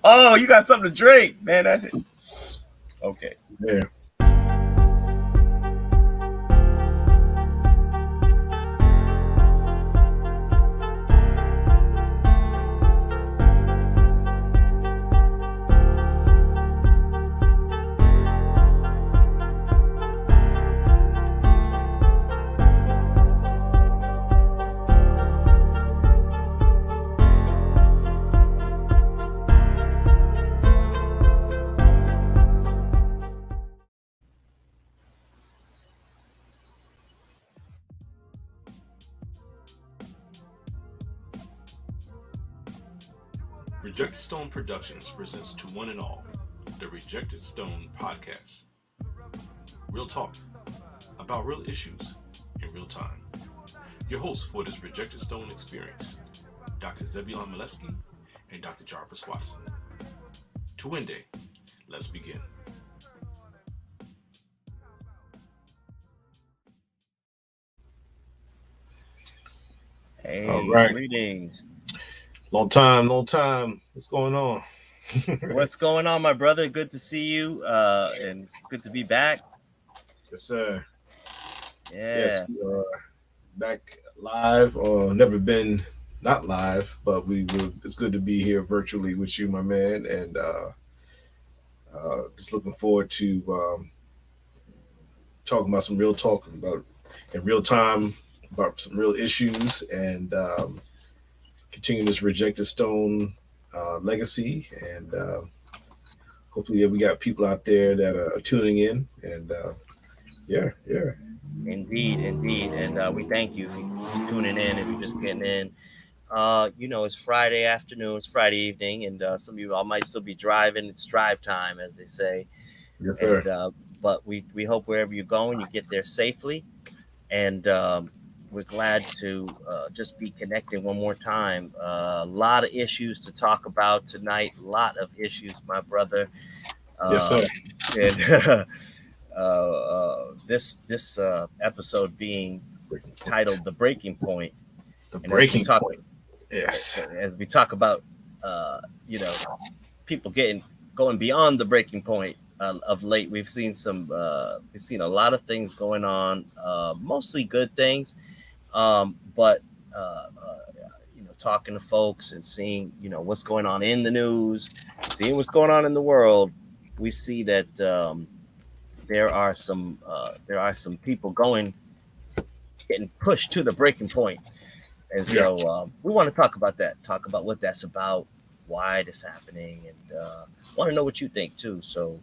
Oh, you got something to drink, man. That's it. Okay. Yeah. Rejected Stone Productions presents To One and All, the Rejected Stone podcast. Real talk about real issues in real time. Your hosts for this Rejected Stone experience, Dr. Zebulon Maletsky and Dr. Jarvis Watson. To Wende, let's begin. Hey, All right. greetings. Long time. What's going on? What's going on, my brother? Good to see you. And it's good to be back. Yes, sir. Yeah. Yes, we are back live, or never been not live, but it's good to be here virtually with you, my man, and just looking forward to talking about some real talk about in real time about some real issues and continue this Rejected Stone legacy. And hopefully, we got people out there that are tuning in. And yeah. Indeed. And we thank you for tuning in. If you're just getting in, it's Friday afternoon, it's Friday evening, and some of you all might still be driving. It's drive time, as they say. Yes, sir. And but we hope wherever you're going, you get there safely. And we're glad to just be connected one more time. A lot of issues to talk about tonight. A lot of issues, my brother. Yes, sir. And this episode being titled "The Breaking Point," The and breaking point. Yes. as we talk about, people going beyond the breaking point. Of late, we've seen a lot of things going on, mostly good things, but talking to folks and seeing what's going on in the news, seeing what's going on in the world, we see that there are some people getting pushed to the breaking point, and so we want to talk about that, talk about what that's about, why it's happening, and want to know what you think too. So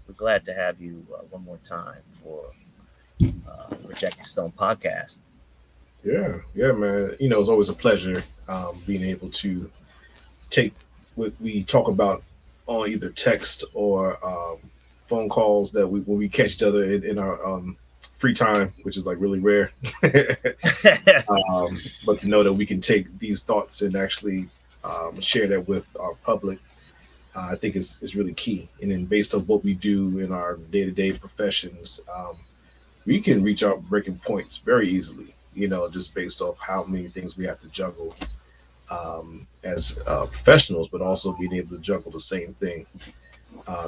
we're glad to have you one more time for Rejected Stone podcast. Yeah, man. It's always a pleasure being able to take what we talk about on either text or phone calls that when we catch each other in our free time, which is like really rare. But to know that we can take these thoughts and actually share that with our public, I think is really key. And then based on what we do in our day-to-day professions, we can reach our breaking points very easily, just based off how many things we have to juggle as professionals, but also being able to juggle the same thing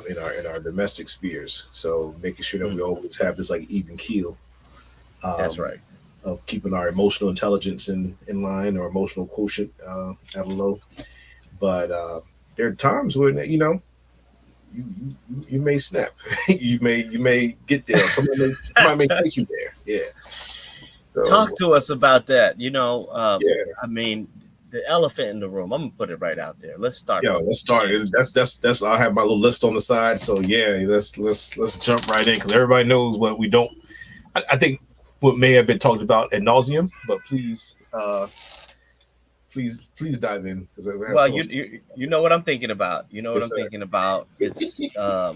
in our domestic spheres. So making sure that we always have this like even keel. That's right. Of keeping our emotional intelligence in line, or emotional quotient at a low. But there are times when you may snap, you may get there. Somebody may take you there. Yeah. So, talk to us about that. Yeah. I mean, the elephant in the room. I'm gonna put it right out there. Let's start. Let's start. That's. I have my little list on the side. So yeah, let's jump right in, because everybody knows what we don't. I think what may have been talked about ad nauseum, but please dive in, because well, you know what I'm thinking about. You know what I'm thinking about. It's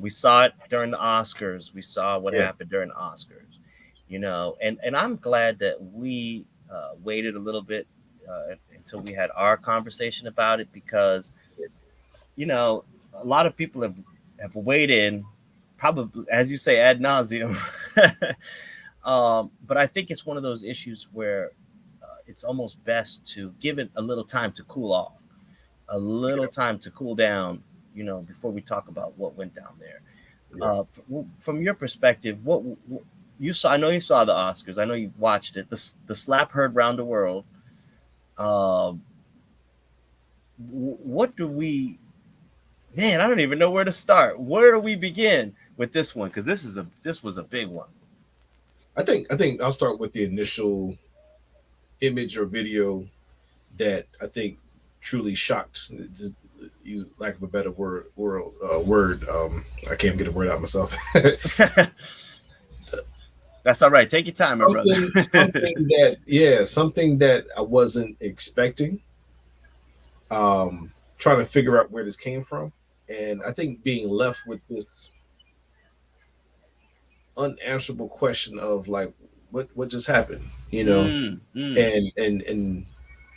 we saw it during the Oscars. We saw what happened during the Oscars. And I'm glad that we waited a little bit until we had our conversation about it, because a lot of people have weighed in, probably, as you say, ad nauseum. But I think it's one of those issues where it's almost best to give it a little time to cool off. a little time to cool down, before we talk about what went down there. Yeah. From your perspective, what you saw? I know you saw the Oscars. I know you watched it. The slap heard round the world. Um, what do we? Man, I don't even know where to start. Where do we begin with this one? Because this was a big one. I think I'll start with the initial image or video that I think truly shocked. Use lack of a better word. I can't get a word out myself. That's all right. Take your time, my brother. Something that I wasn't expecting. Trying to figure out where this came from, and I think being left with this unanswerable question of like, what just happened, and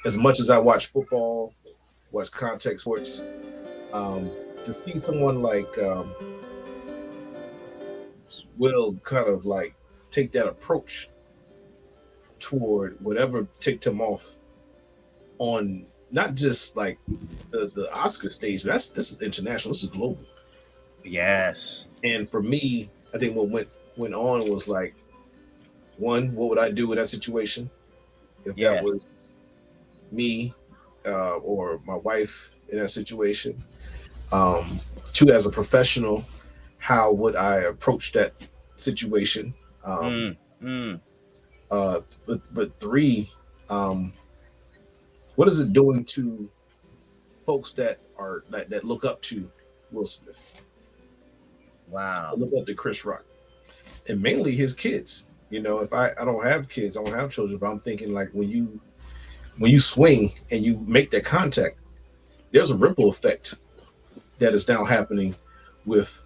as much as I watch football, watch contact sports, to see someone like Will kind of like take that approach toward whatever ticked him off on not just like the Oscar stage, but this is international. This is global. Yes. And for me, I think what went on was like, one, what would I do in that situation if that was me or my wife in that situation? Two, as a professional, how would I approach that situation? But three, what is it doing to folks that look up to Will Smith? Wow. Look up to Chris Rock, and mainly his kids. If I don't have kids, I don't have children, but I'm thinking like when you swing and you make that contact, there's a ripple effect that is now happening with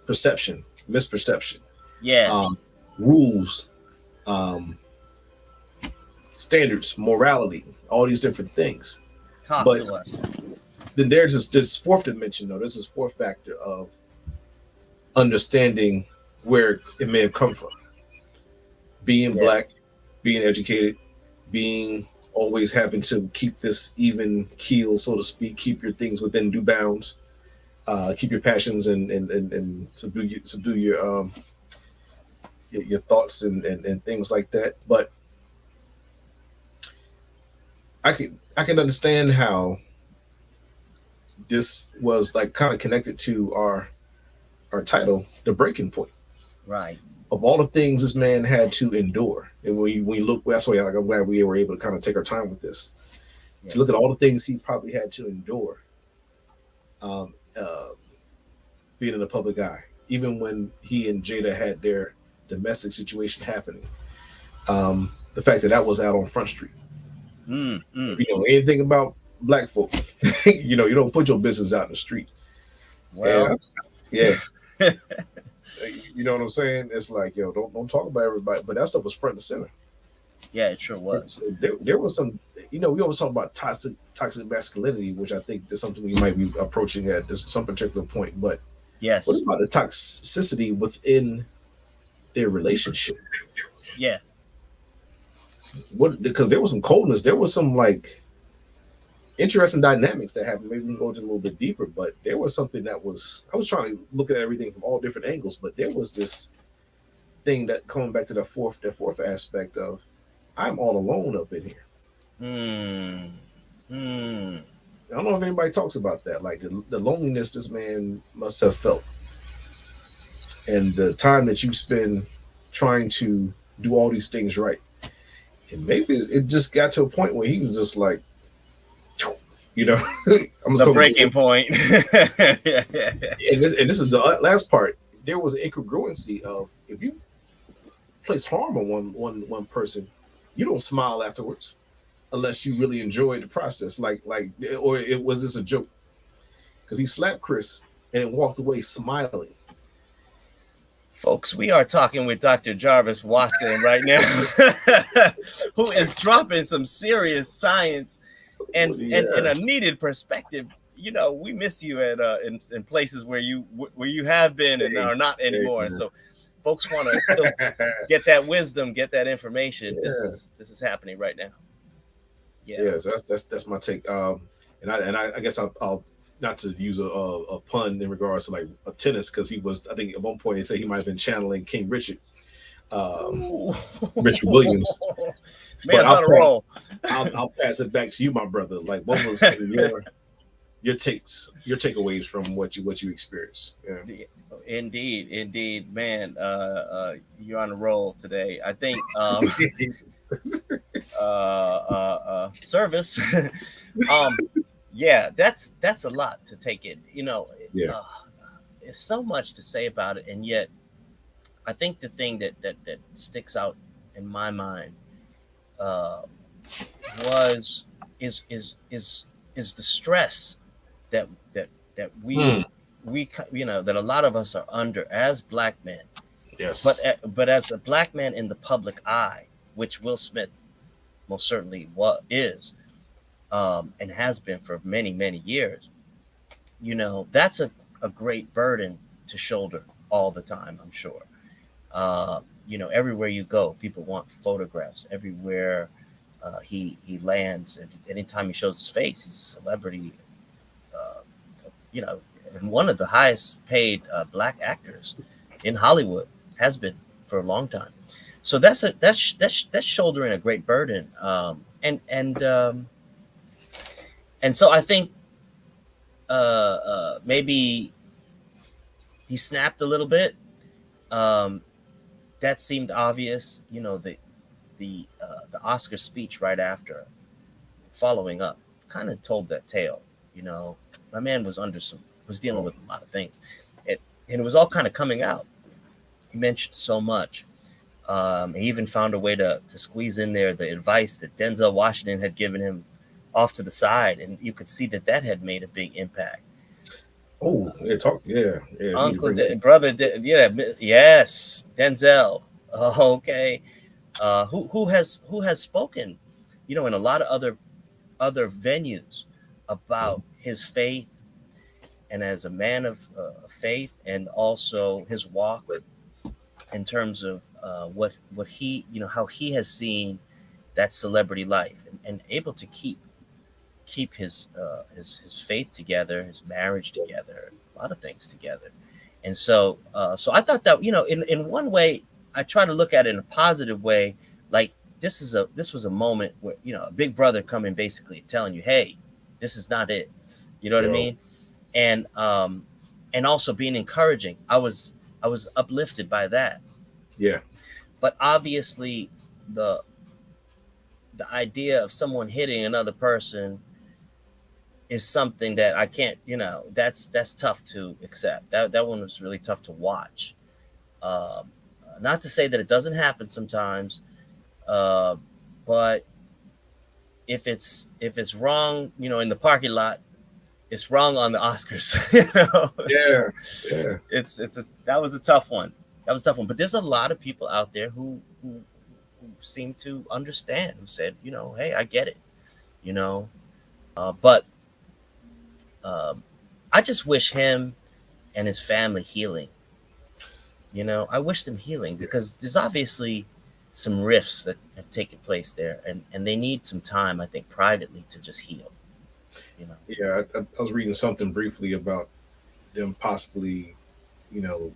perception, misperception, rules, standards, morality, all these different things. Talk to us. Then there's this fourth dimension, though. This is fourth factor of understanding where it may have come from. Being black, being educated, being always having to keep this even keel, so to speak, keep your things within due bounds, keep your passions and subdue your thoughts and things like that. But I can understand how this was like kind of connected to our title, The Breaking Point. Right. Of all the things this man had to endure, and when you look, that's why I'm glad we were able to kind of take our time with this. To look at all the things he probably had to endure, being in the public eye, even when he and Jada had their domestic situation happening. The fact that was out on Front Street. If you know anything about black folk, you don't put your business out in the street. Well, yeah. You know what I'm saying? It's like, don't talk about everybody, but that stuff was front and center. Yeah, it sure was. So there was some, we always talk about toxic masculinity, which I think is something we might be approaching at some particular point. But yes, what about the toxicity within their relationship? Yeah. Because there was some coldness, there was some like interesting dynamics that happened. Maybe we can go into a little bit deeper, but there was something I was trying to look at everything from all different angles, but there was this thing that coming back to the fourth aspect of I'm all alone up in here. I don't know if anybody talks about that, like the loneliness this man must have felt, and the time that you spend trying to do all these things right. And maybe it just got to a point where he was just like, I'm just the breaking point. And this is the last part. There was an incongruency of if you place harm on one person, you don't smile afterwards unless you really enjoyed the process. Or was this a joke? Because he slapped Chris and then walked away smiling. Folks, we are talking with Dr. Jarvis Watson right now, who is dropping some serious science and a needed perspective. We miss you at in places where you have been and are not anymore. And so folks want to still get that wisdom, get that information. Yeah. This is happening right now. Yeah, so that's my take. I guess I'll not to use a pun in regards to like a tennis, because he was, I think at one point they said he might have been channeling King Richard, um, Ooh. Richard Williams. But Man's on a roll. I'll pass it back to you, my brother. Like, what was some of your takeaways from what you experienced? Yeah. Indeed, indeed, man. You're on a roll today. I think service. um, yeah, that's a lot to take in. Yeah. It's so much to say about it, and yet I think the thing that sticks out in my mind uh, was is the stress that that Hmm. we that a lot of us are under as black men, Yes. but as a black man in the public eye, which Will Smith most certainly what is and has been for many years. That's a great burden to shoulder all the time. I'm sure. Everywhere you go, people want photographs. Everywhere he lands, and anytime he shows his face, he's a celebrity. Uh, you know, and one of the highest paid black actors in Hollywood has been for a long time. So that's shouldering a great burden, and so I think maybe he snapped a little bit. Um, that seemed obvious. The Oscar speech right after, following up, kind of told that tale. My man was dealing with a lot of things, and it was all kind of coming out. He mentioned so much. He even found a way to squeeze in there the advice that Denzel Washington had given him off to the side, and you could see that had made a big impact. Oh, yeah. Talk. Yeah. Yeah. You need to Uncle, bring that. brother, yeah, yes, Denzel. Okay, who has spoken, in a lot of other venues about his faith, and as a man of faith, and also his walk in terms of what he, how he has seen that celebrity life, and able to keep his faith together, his marriage together, a lot of things together. And so I thought that, in one way, I try to look at it in a positive way. Like, this was a moment where, a big brother coming, basically telling you, hey, this is not it. You know what I Yo. mean? And also being encouraging. I was uplifted by that. Yeah. But obviously, the the idea of someone hitting another person is something that I can't, that's tough to accept. That one was really tough to watch. Um, Not to say that it doesn't happen sometimes, uh, but if it's wrong, in the parking lot, it's wrong on the Oscars. Yeah. Yeah. That was a tough one. That was a tough one. But there's a lot of people out there who seem to understand. Who said, hey, I get it. You know, but um, I just wish him and his family healing. I wish them healing, Yeah. because there's obviously some rifts that have taken place there, and they need some time, I think, privately to just heal. You know. Yeah. I was reading something briefly about them possibly, you know,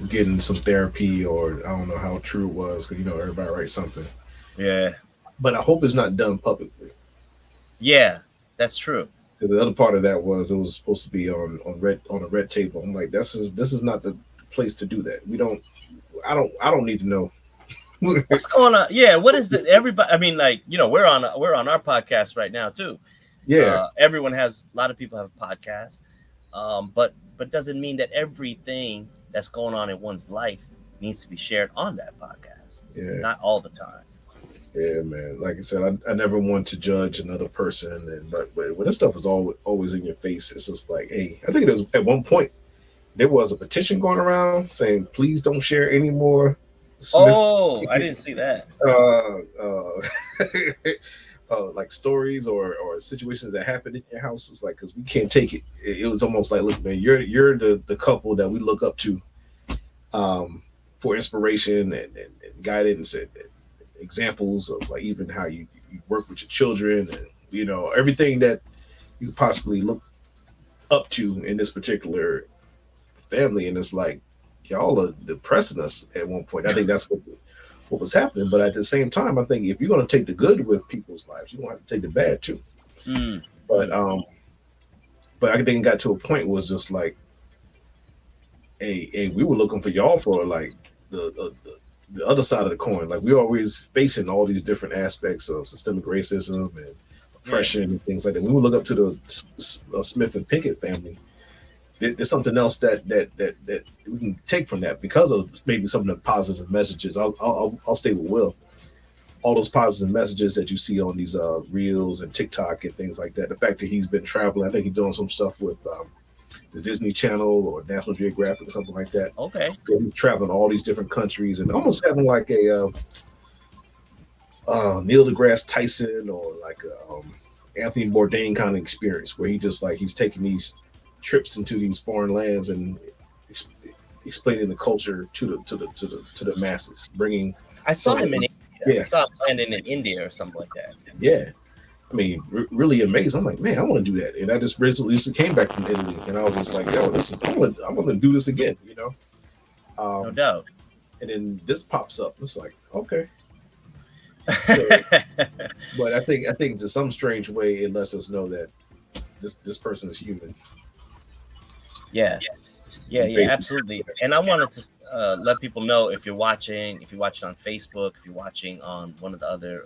getting some therapy, or I don't know how true it was, because everybody writes something. Yeah. But I hope it's not done publicly. Yeah, that's true. 'Cause the other part of that was it was supposed to be on a red table. I'm like, this is not the place to do that. We don't. I don't need to know. What's going on? Yeah, what is it? Everybody, I mean, like, we're on our podcast right now too. Yeah. Everyone has A lot of people have podcasts, but doesn't mean that everything that's going on in one's life needs to be shared on that podcast. It's Yeah. not all the time. Yeah, man. Like I said, I never want to judge another person, and but when this stuff is always in your face, it's just like, hey, I think it was at one point there was a petition going around saying, please don't share any more Smith, Oh, I didn't see that. uh, uh, like stories or situations that happened in your house. It's like, because we can't take it. It was almost like, look, man, you're the couple that we look up to, for inspiration and guidance and examples of, like, even how you work with your children, and everything that you could possibly look up to in this particular family, and it's like y'all are depressing us at one point. I think that's what was happening. But at the same time, I think if you're going to take the good with people's lives, you're going to have to take the bad too. Mm, But mm, but I think it got to a point where it's just like, hey, we were looking for y'all for like the other side of the coin. Like we're always facing all these different aspects of systemic racism and yeah. oppression and things like that. When we look up to the Smith and Pinkett family, there's something else that we can take from that because of maybe some of the positive messages. I'll stay with Will. All those positive messages that you see on these reels and TikTok and things like that. The fact that he's been traveling, I think he's doing some stuff with the Disney Channel or National Geographic or something like that. Okay. He's traveling all these different countries and almost having like a Neil deGrasse Tyson or like a, Anthony Bourdain kind of experience where he just like he's taking these trips into these foreign lands and ex- explaining the culture to the masses, bringing I saw some of him in these, India. I yeah, saw him landing in India or something like that. yeah. I mean, really amazed. I'm like, man, I want to do that. And I just recently came back from Italy, and I was just like, yo, this is I want to do this again, you know. No Um, doubt. and then this pops up. It's like, okay. So, but I think to some strange way, it lets us know that this person is human. Yeah. Yeah, And yeah, basically, absolutely. And I wanted to let people know if you're watching on Facebook, if you're watching on one of the other,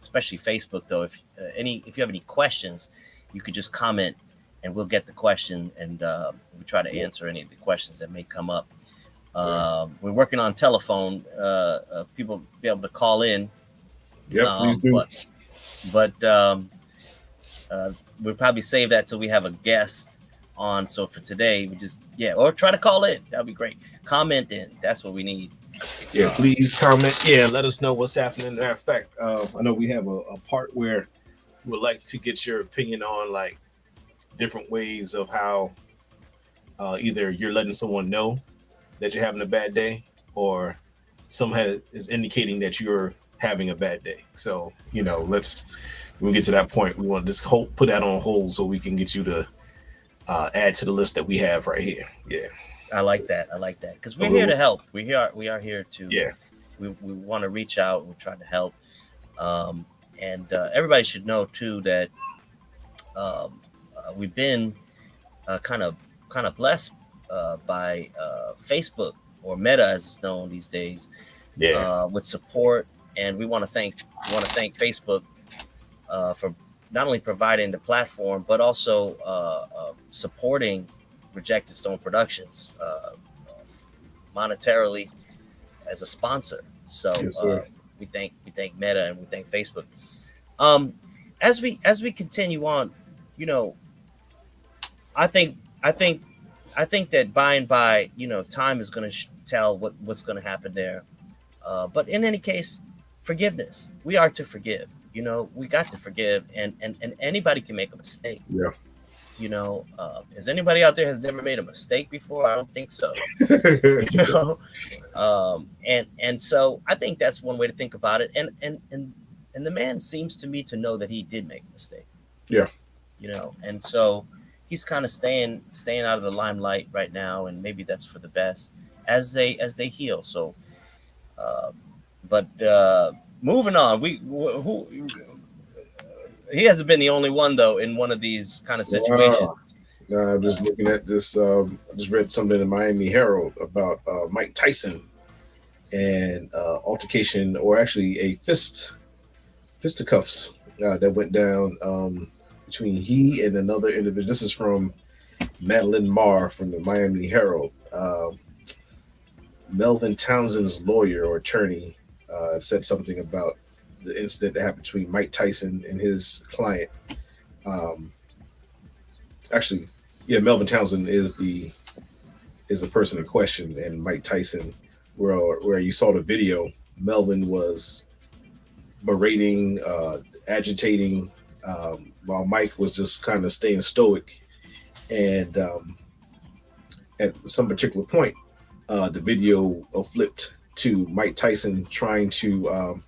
especially Facebook, though, if you have any questions, you could just comment, and we'll get the question, and we try to yeah, answer any of the questions that may come up. yeah, We're working on telephone, people be able to call in, yep. Please um, do. but but uh, we'll probably save that till we have a guest on. So for today, we just or try to call in. That'd be great. Comment in. That's what we need. Yeah, Uh, please comment. Yeah, let us know what's happening. Matter of fact, I know we have a part where we would like to get your opinion on like different ways of how either you're letting someone know that you're having a bad day, or someone is indicating that you're having a bad day. So let's when we get to that point, we want to just put that on hold so we can get you to add to the list that we have right here. Yeah. I So, like that. I like that because so we're here to help. We are here to. yeah, We want to reach out. We're trying to help. And everybody should know too that we've been kind of blessed by Facebook, or Meta as it's known these days, yeah, with support. And we want to thank Facebook for not only providing the platform but also supporting Rejected Stone Productions monetarily as a sponsor. So yes, sir. we thank Meta, and we thank Facebook. Um, as we continue on, you know, I think I think I think that by and by, time is going to tell what's going to happen there. But in any case, forgiveness. We are to forgive. We got to forgive, and anybody can make a mistake. Yeah. Is anybody out there has never made a mistake before? I don't think so. You know, and so I think that's one way to think about it. And the man seems to me to know that he did make a mistake. Yeah. And so he's kind of staying out of the limelight right now, and maybe that's for the best as they heal. So, uh, but moving on, who he hasn't been the only one though in one of these kind of Wow. situations. Just looking at this, I just read something in the Miami Herald about Mike Tyson and altercation, or actually a fisticuffs that went down between he and another individual. This is from Madeline Marr from the Miami Herald. Melvin Townsend's lawyer or attorney said something about the incident that happened between Mike Tyson and his client. Um, Actually, yeah, Melvin Townsend is the person in question, and Mike Tyson, where you saw the video, Melvin was berating, agitating, while Mike was just kind of staying stoic. And at some particular point, the video flipped to Mike Tyson trying to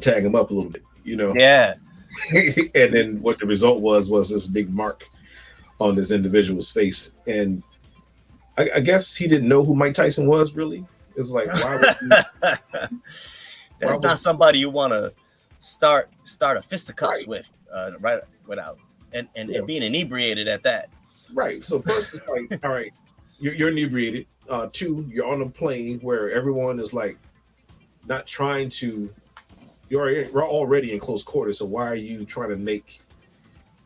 tag him up a little bit. Yeah, And then what the result was this big mark on this individual's face. And I guess he didn't know who Mike Tyson was really. It's like why That's would not somebody you want to start a fisticuffs right, with, right without, yeah, and being inebriated at that. right. So first it's like, all right, you're inebriated. Two, you're on a plane where everyone is like not trying to. We're already in close quarters, so why are you trying to make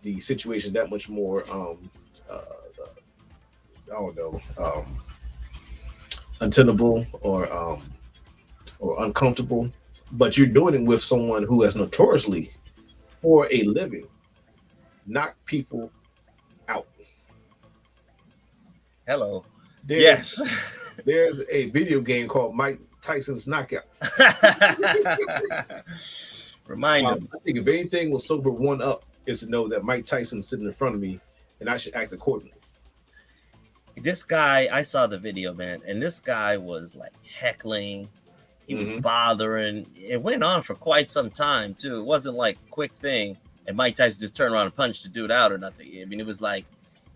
the situation that much more? I don't know, untenable or uncomfortable. But you're doing it with someone who has notoriously, for a living, knocked people out. Hello. There's Yes. there's a video game called Mike Tyson's Knockout. Remind him. I think if anything will sober one up is to know that Mike Tyson's sitting in front of me and I should act accordingly. This guy, I saw the video, man, and this guy was like heckling. He was bothering. It went on for quite some time too. It wasn't like a quick thing, and Mike Tyson just turned around and punched the dude out or nothing. I mean, it was like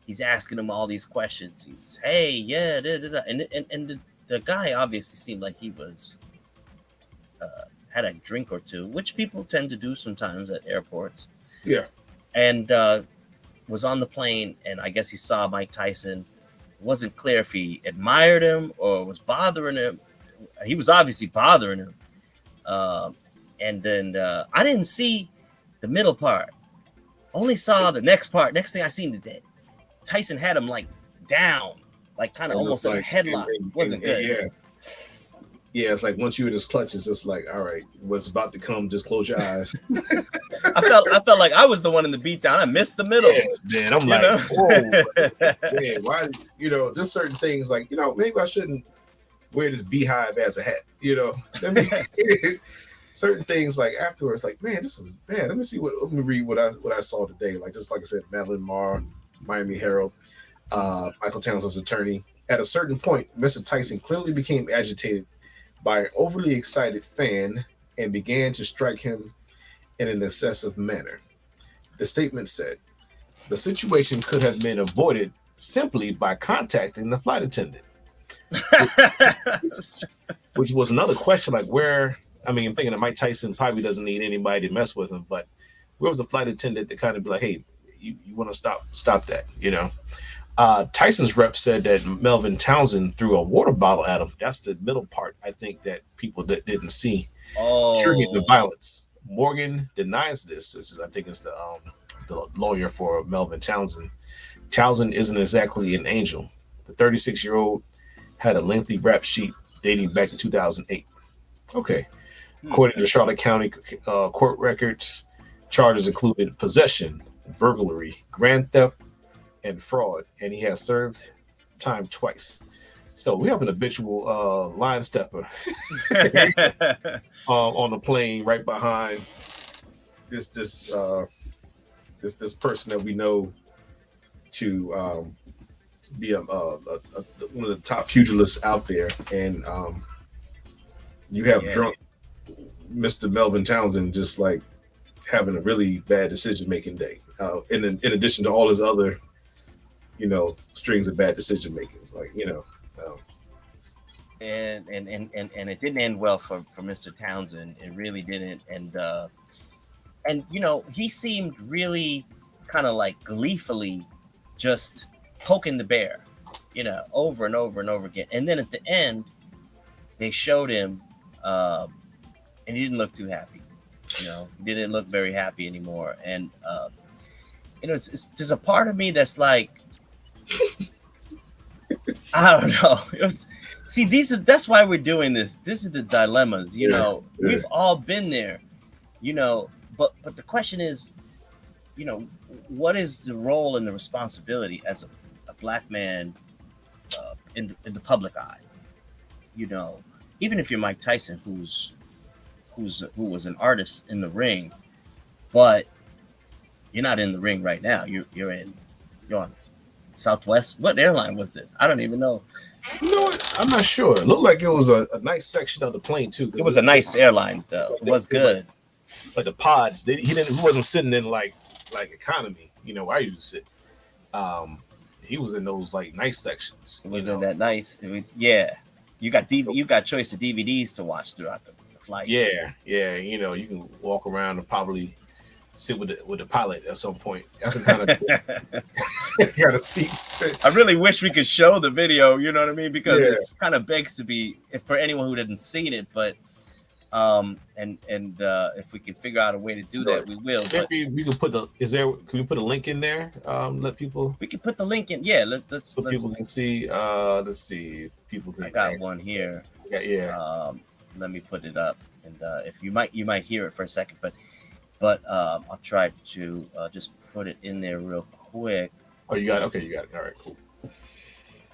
he's asking him all these questions. He's, hey, yeah, da, da, da. And the guy obviously seemed like he was had a drink or two, which people tend to do sometimes at airports. Yeah. And was on the plane, and I guess he saw Mike Tyson. It wasn't clear if he admired him or was bothering him. He was obviously bothering him. And then I didn't see the middle part. Only saw the next part. Next thing I seen, that Tyson had him like down, like kind of almost like, in a headlock. Wasn't good. Yeah. Yeah, it's like once you're in his clutch, it's just like, all right, what's about to come, just close your eyes. I felt like I was the one in the beatdown. I missed the middle. Yeah, man, I'm like, whoa, man, why? Just certain things like, maybe I shouldn't wear this beehive as a hat. Certain things like afterwards, like, man, this is bad. Let me read what I saw today. Like just like I said, Madeline Marr, Miami Herald, Michael Townsend's attorney. At a certain point, Mr. Tyson clearly became agitated by an overly excited fan and began to strike him in an excessive manner. The statement said, the situation could have been avoided simply by contacting the flight attendant. Which was another question, like where, I'm thinking that Mike Tyson probably doesn't need anybody to mess with him, but where was a flight attendant to kind of be like, hey, you want to stop that, Tyson's rep said that Melvin Townsend threw a water bottle at him. That's the middle part, I think, that people that didn't see. Triggering the violence. Morgan denies this. This is, I think, it's the lawyer for Melvin Townsend. Townsend isn't exactly an angel. The 36-year-old had a lengthy rap sheet dating back to 2008. Okay. According to Charlotte County court records, charges included possession, burglary, grand theft, and fraud, and he has served time twice. So we have an habitual line stepper on the plane right behind this person that we know to be one of the top pugilists out there, and you have drunk Mr. Melvin Townsend just like having a really bad decision-making day. In addition to all his other strings of bad decision making. Like, and it didn't end well for Mr. Townsend. It really didn't. And he seemed really kind of like gleefully just poking the bear, over and over and over again. And then at the end, they showed him, and he didn't look too happy. He didn't look very happy anymore. And there's a part of me that's like, I don't know. That's why we're doing this. This is the dilemmas, We've all been there, but the question is, what is the role and the responsibility as a black man in the public eye? Even if you're Mike Tyson, who was an artist in the ring, but you're not in the ring right now. You're on Southwest. What airline was this? I don't even know. I'm not sure. It looked like it was a nice section of the plane too. It was a nice airline though. It was good. like the pods. He wasn't sitting in like economy. You know, where I usually sit. Um, he was in those like nice sections. It You wasn't know, that nice. Yeah, you got choice of DVDs to watch throughout the flight. yeah. You know, you can walk around and probably sit with the pilot at some point. That's the kind of kind of seats. I really wish we could show the video. You know what I mean? Because Yeah. it's kind of begs to be for anyone who didn't seen it, but and if we can figure out a way to do that, we will. But Maybe we can put the can we put a link in there? Let people we can put the link in. Yeah, let's people can see. Let's see if people can. I got one here. Yeah. Let me put it up, and if you might hear it for a second, but I'll try to just put it in there real quick. Oh, you got it. Okay, you got it. All right, cool.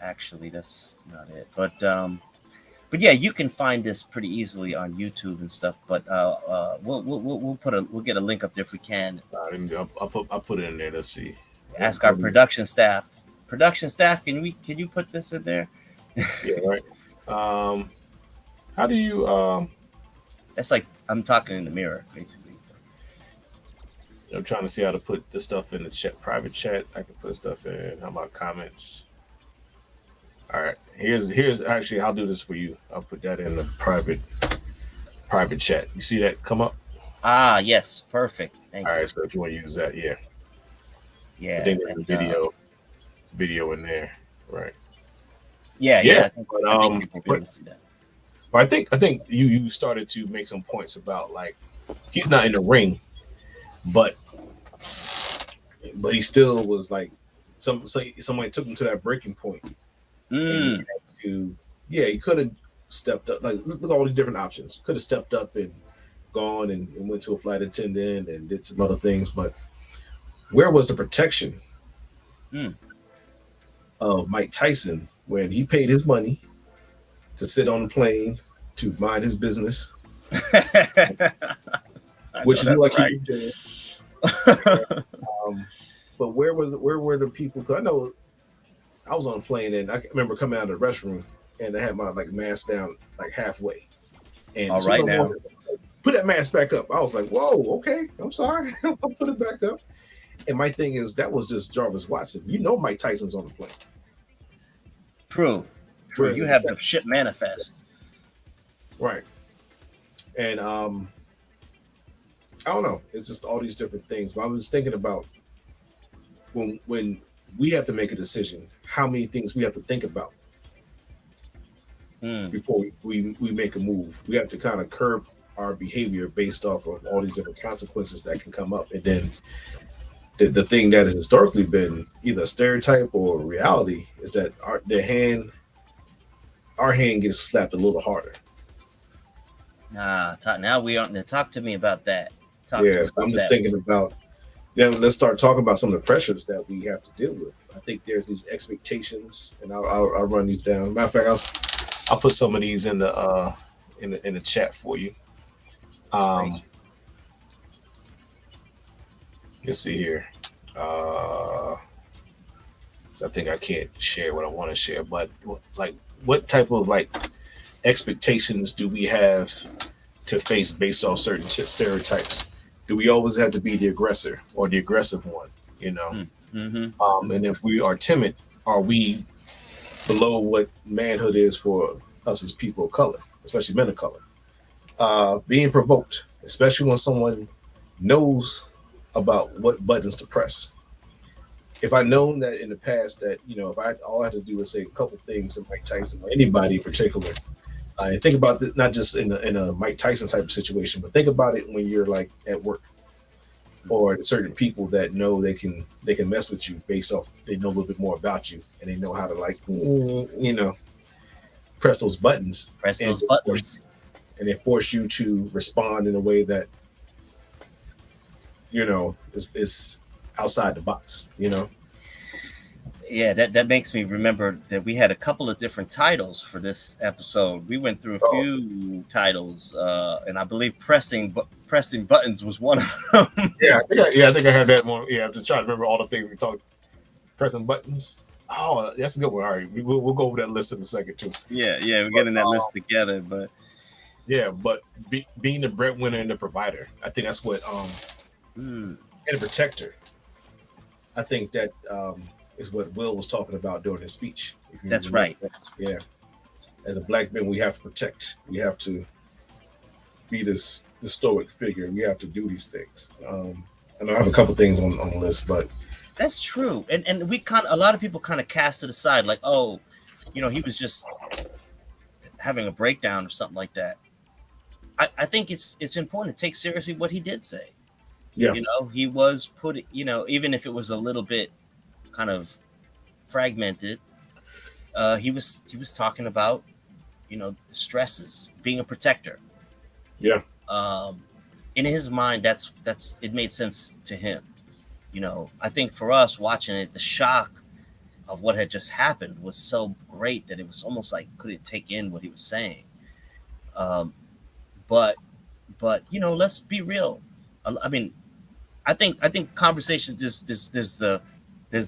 Actually, that's not it, but yeah, you can find this pretty easily on YouTube and stuff. But we'll get a link up there if we can. I'll put it in there. Let's see. Ask our production staff. Production staff, can you put this in there? Yeah, right. How do you That's like I'm talking in the mirror, basically. So. I'm trying to see how to put the stuff in the chat, private chat. I can put stuff in. How about comments? All right. Here's actually I'll do this for you. I'll put that in the private chat. You see that come up? Ah, yes, perfect. Thank you. All right. So if you want to use that, yeah. Yeah. I think there's a video in there, right? Yeah. I think people will be able to see that. But I think you started to make some points about like he's not in the ring, but he still was like somebody took him to that breaking point. And he could have stepped up. Like look at all these different options. Could have stepped up and gone and went to a flight attendant and did some other things, but where was the protection of Mike Tyson when he paid his money to sit on the plane to mind his business, which is like he was doing. But where were the people? Because I know I was on a plane and I remember coming out of the restroom and I had my like mask down like halfway. And all right now, put that mask back up. I was like, whoa, okay, I'm sorry, I'll put it back up. And my thing is that was just Jarvis Watson. You know, Mike Tyson's on the plane. True. You have the ship manifest. Right. And I don't know. It's just all these different things. But I was thinking about when we have to make a decision, how many things we have to think about before we make a move. We have to kind of curb our behavior based off of all these different consequences that can come up. And then the thing that has historically been either a stereotype or reality is that our hand gets slapped a little harder. Now we aren't. Talk to me about that. So I'm just thinking about. Then let's start talking about some of the pressures that we have to deal with. I think there's these expectations, and I'll run these down. Matter of fact, I'll put some of these in the chat for you. Let's see here. I think I can't share what I want to share, but like, what type of like expectations do we have to face based off certain stereotypes? Do we always have to be the aggressor or the aggressive one? You know, and if we are timid, are we below what manhood is for us as people of color, especially men of color? Being provoked, especially when someone knows about what buttons to press. If I'd known that in the past that, you know, if all I had to do was say a couple things to Mike Tyson or anybody in particular, and think about this, not just in a Mike Tyson type of situation, but think about it when you're like at work or certain people that know they can mess with you based off, they know a little bit more about you and they know how to like, you know, press those buttons. And they force you to respond in a way that, you know, is outside the box, you know? Yeah, that makes me remember that we had a couple of different titles for this episode. We went through a few titles, and I believe pressing buttons was one of them. I think I had that one. Yeah, I'm just trying to remember all the things we talked. Pressing buttons. Oh, that's a good one. All right, we'll go over that list in a second too. Yeah, we're getting that list together, but Yeah, but being the breadwinner and the provider, I think that's what Mm, and a protector. I think that is what Will was talking about during his speech. If you that's remember right. that, yeah. As a black man, we have to protect. We have to be the stoic figure. We have to do these things. And I have a couple things on the list, but That's true. And we kind a lot of people kind of cast it aside, like, oh, he was just having a breakdown or something like that. I think it's important to take seriously what he did say. yeah, He was put, even if it was a little bit kind of fragmented, he was talking about, the stresses, being a protector. yeah, Um, in his mind, that's it made sense to him. I think for us watching it, the shock of what had just happened was so great that it was almost like couldn't take in what he was saying. Um, but let's be real. I mean, I think conversations there's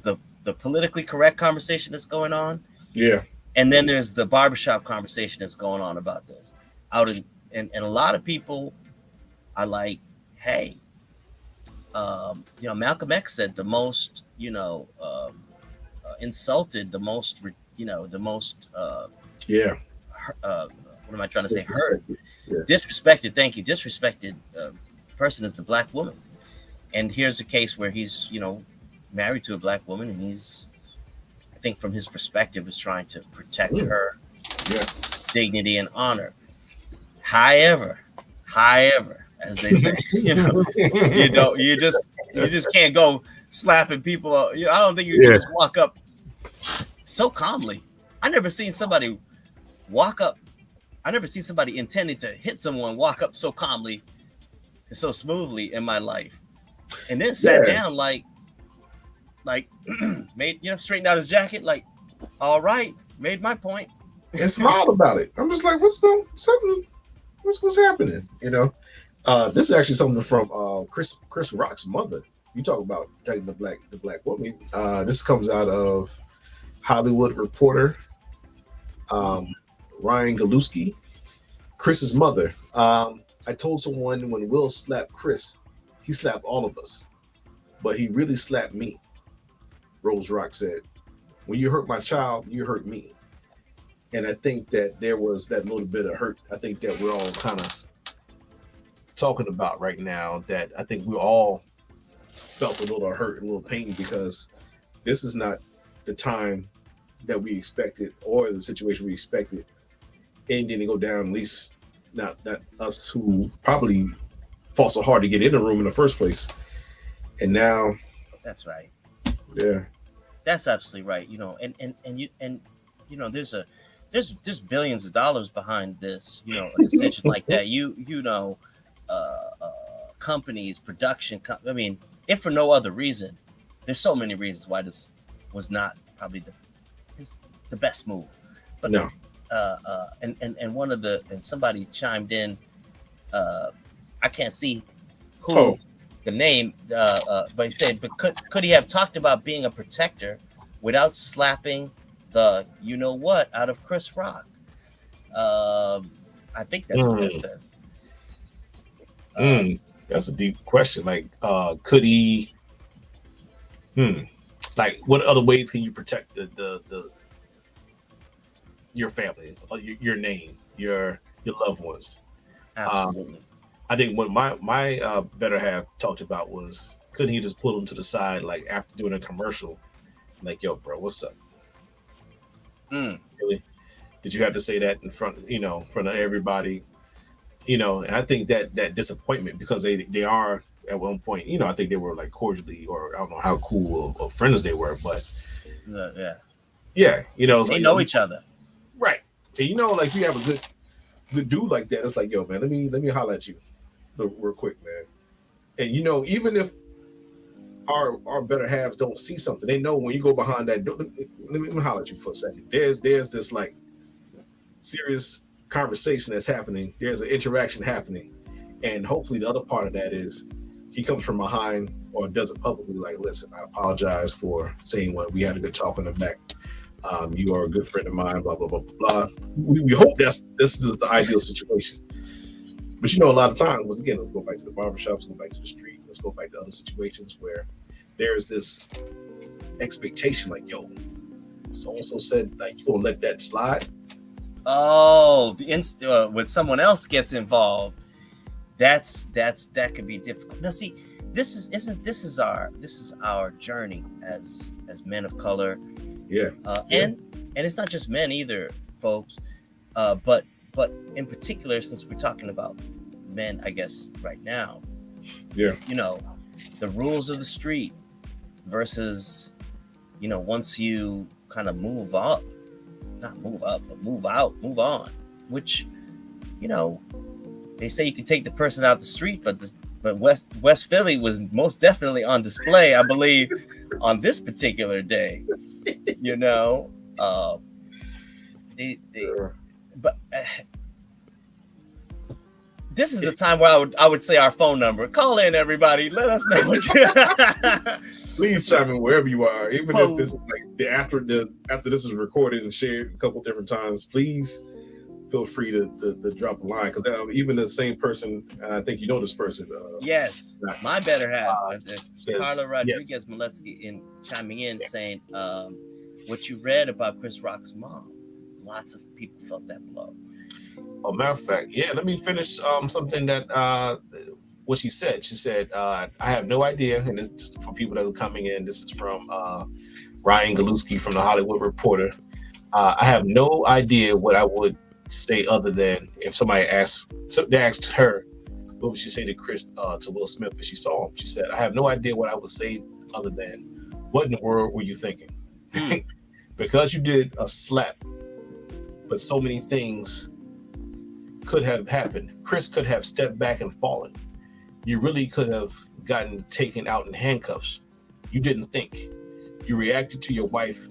the politically correct conversation that's going on, yeah, and then there's the barbershop conversation that's going on about this out in and a lot of people are like, hey, Malcolm X said the most, insulted, the most, the most, yeah. what am I trying to say? Hurt, Disrespected. Yeah, disrespected. Thank you, disrespected person is the black woman. And here's a case where he's, married to a black woman, and he's, I think, from his perspective, is trying to protect mm, her yeah, dignity and honor. However, as they say, you just can't go slapping people. I don't think you can yeah, just walk up so calmly. I never seen somebody walk up. I never seen somebody intending to hit someone walk up so calmly and so smoothly in my life, and then sat yeah. down like made straightened out his jacket like, all right, made my point. And smiled about it. I'm just like, what's going something? What's happening? This is actually something from Chris Rock's mother. You talk about taking the black woman. This comes out of Hollywood Reporter. Um, Ryan Galuski, Chris's mother. I told someone when Will slapped Chris, he slapped all of us, but he really slapped me. Rose Rock said, "When you hurt my child, you hurt me." And I think that there was that little bit of hurt. I think that we're all kind of talking about right now. That I think we all felt a little hurt and a little pain because this is not the time that we expected or the situation we expected anything to go down, at least not us who probably fought so hard to get in the room in the first place. And now, That's right. yeah, That's absolutely right. There's billions of dollars behind this. A decision like that. Companies, production. I mean, if for no other reason, there's so many reasons why this was not probably the best move. But no, and one of the and somebody chimed in. I can't see oh, who the name, but he said, but could he have talked about being a protector without slapping the what out of Chris Rock? I think that's what that mm, says. Uh, mm, that's a deep question. Like, could he? Hmm, like, what other ways can you protect the your family, or your name, your loved ones? Um, Absolutely. I think what my better half talked about was couldn't he just pull them to the side like after doing a commercial, like, yo, bro, what's up? Mm, Really? Did you have to say that in front of everybody? And I think that disappointment because they are at one point, I think they were like cordially, or I don't know how cool of friends they were, but yeah, yeah, it's they like, know each other. right. And like you have a good dude like that, it's like, yo, man, let me holler at you real quick, man. And even if our better halves don't see something, they know when you go behind that door. Let me holler at you for a second. There's this like serious conversation that's happening. There's an interaction happening, and hopefully the other part of that is he comes from behind or does it publicly. Like, listen, I apologize for saying what we had a good talk in the back. You are a good friend of mine. Blah blah blah blah blah. We hope this is the ideal situation. But you know, a lot of times, once again, let's go back to the barbershop, let's go back to the street, let's go back to other situations where there's this expectation, like, yo, so and so said, like, you gonna let that slide? Oh, when someone else gets involved, that could be difficult. Now, see, this is our journey as men of color, Yeah, and it's not just men either, folks. But in particular, since we're talking about men, I guess right now, yeah, you know, the rules of the street versus, once you kind of move up, not move up, but move out, move on, which, you know, they say you can take the person out the street, but West Philly was most definitely on display, I believe, on this particular day. You know, they sure. but this is the time where I would say our phone number. Call in, everybody. Let us know what you. Please chime in wherever you are, even if Well, this is like after this is recorded and shared a couple different times. Please feel free to drop a line, because even the same person, and I think you know this person. yes, my better half. It's Says Carla yes. Rodriguez Moletsky chiming in saying, what you read about Chris Rock's mom. Lots of people felt that blow. Oh, matter of fact, yeah. Let me finish something that what she said. She said, "I have no idea," and it's just for people that are coming in. This is from Ryan Galuski from the Hollywood Reporter. I have no idea what I would say other than if somebody asked. So they asked her, what would she say to to Will Smith if she saw him? She said, "I have no idea what I would say other than, what in the world were you thinking? Because you did a slap, but so many things could have happened. Chris could have stepped back and fallen. You really could have gotten taken out in handcuffs. You didn't think. You reacted to your wife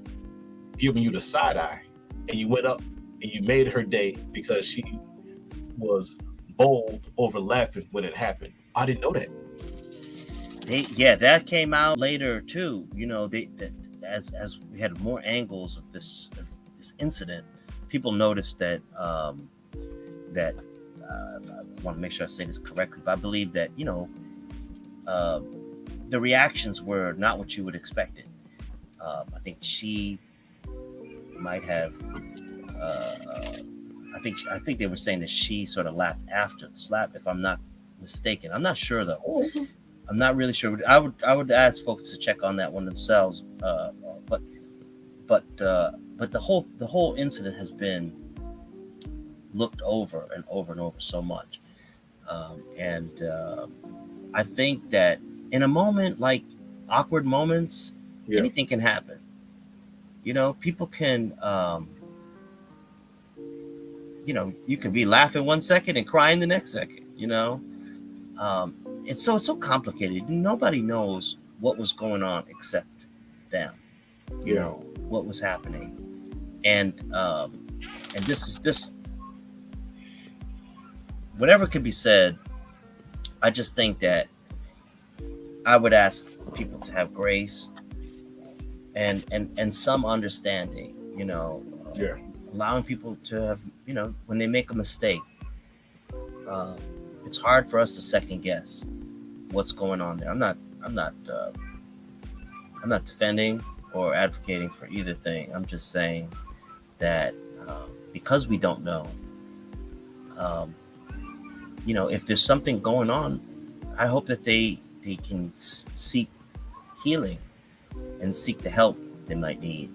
giving you the side eye, and you went up and you made her day because she was bold over laughing when it happened. I didn't know that." That came out later too. As we had more angles of this incident, people noticed that that I want to make sure I say this correctly, but I believe that the reactions were not what you would expect it. I think she might have. I think they were saying that she sort of laughed after the slap, if I'm not mistaken. I'm not sure though. I'm not really sure. I would ask folks to check on that one themselves. But the whole incident has been looked over and over and over so much, and I think that in a moment like awkward moments, Yeah, anything can happen. People can. You can be laughing one second and crying the next second. It's so complicated. Nobody knows what was going on except them. yeah, What was happening, and this whatever could be said. I just think that I would ask people to have grace and some understanding. yeah, Allowing people to have when they make a mistake. Uh, it's hard for us to second guess what's going on there. I'm not defending or advocating for either thing. I'm just saying that because we don't know, um, if there's something going on, I hope that they can seek healing and seek the help they might need.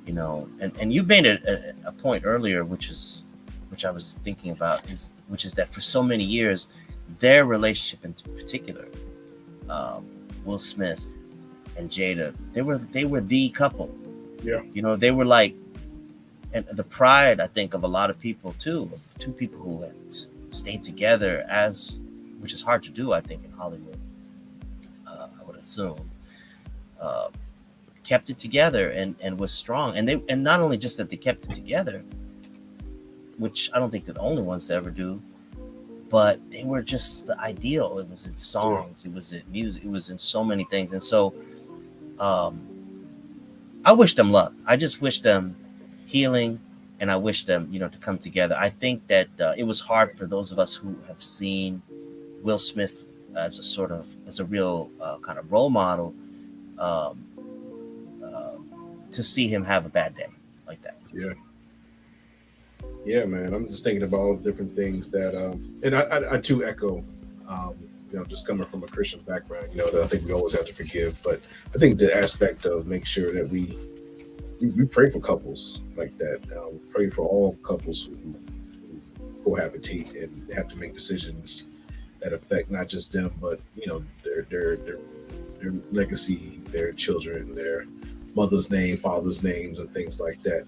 And you made a point earlier, which I was thinking about, which is that for so many years, their relationship in particular, Will Smith and Jada, they were the couple. yeah, They were like, and the pride, I think, of a lot of people too, of two people who had stayed together, which is hard to do, I think, in Hollywood. I would assume. Uh, Kept it together and was strong, and not only just that they kept it together, which I don't think they're the only ones to ever do, but they were just the ideal. It was in songs, it was in music, it was in so many things. And so I wish them luck. I just wish them healing and I wish them, to come together. I think that it was hard for those of us who have seen Will Smith as a real kind of role model, um, uh, to see him have a bad day like that. Yeah. Yeah, man. I'm just thinking about all the different things that, and I too echo, um, just coming from a Christian background, that I think we always have to forgive. But I think the aspect of make sure that we pray for couples like that. Pray for all couples who cohabitate and have to make decisions that affect not just them, but their legacy, their children, their mother's name, father's names, and things like that.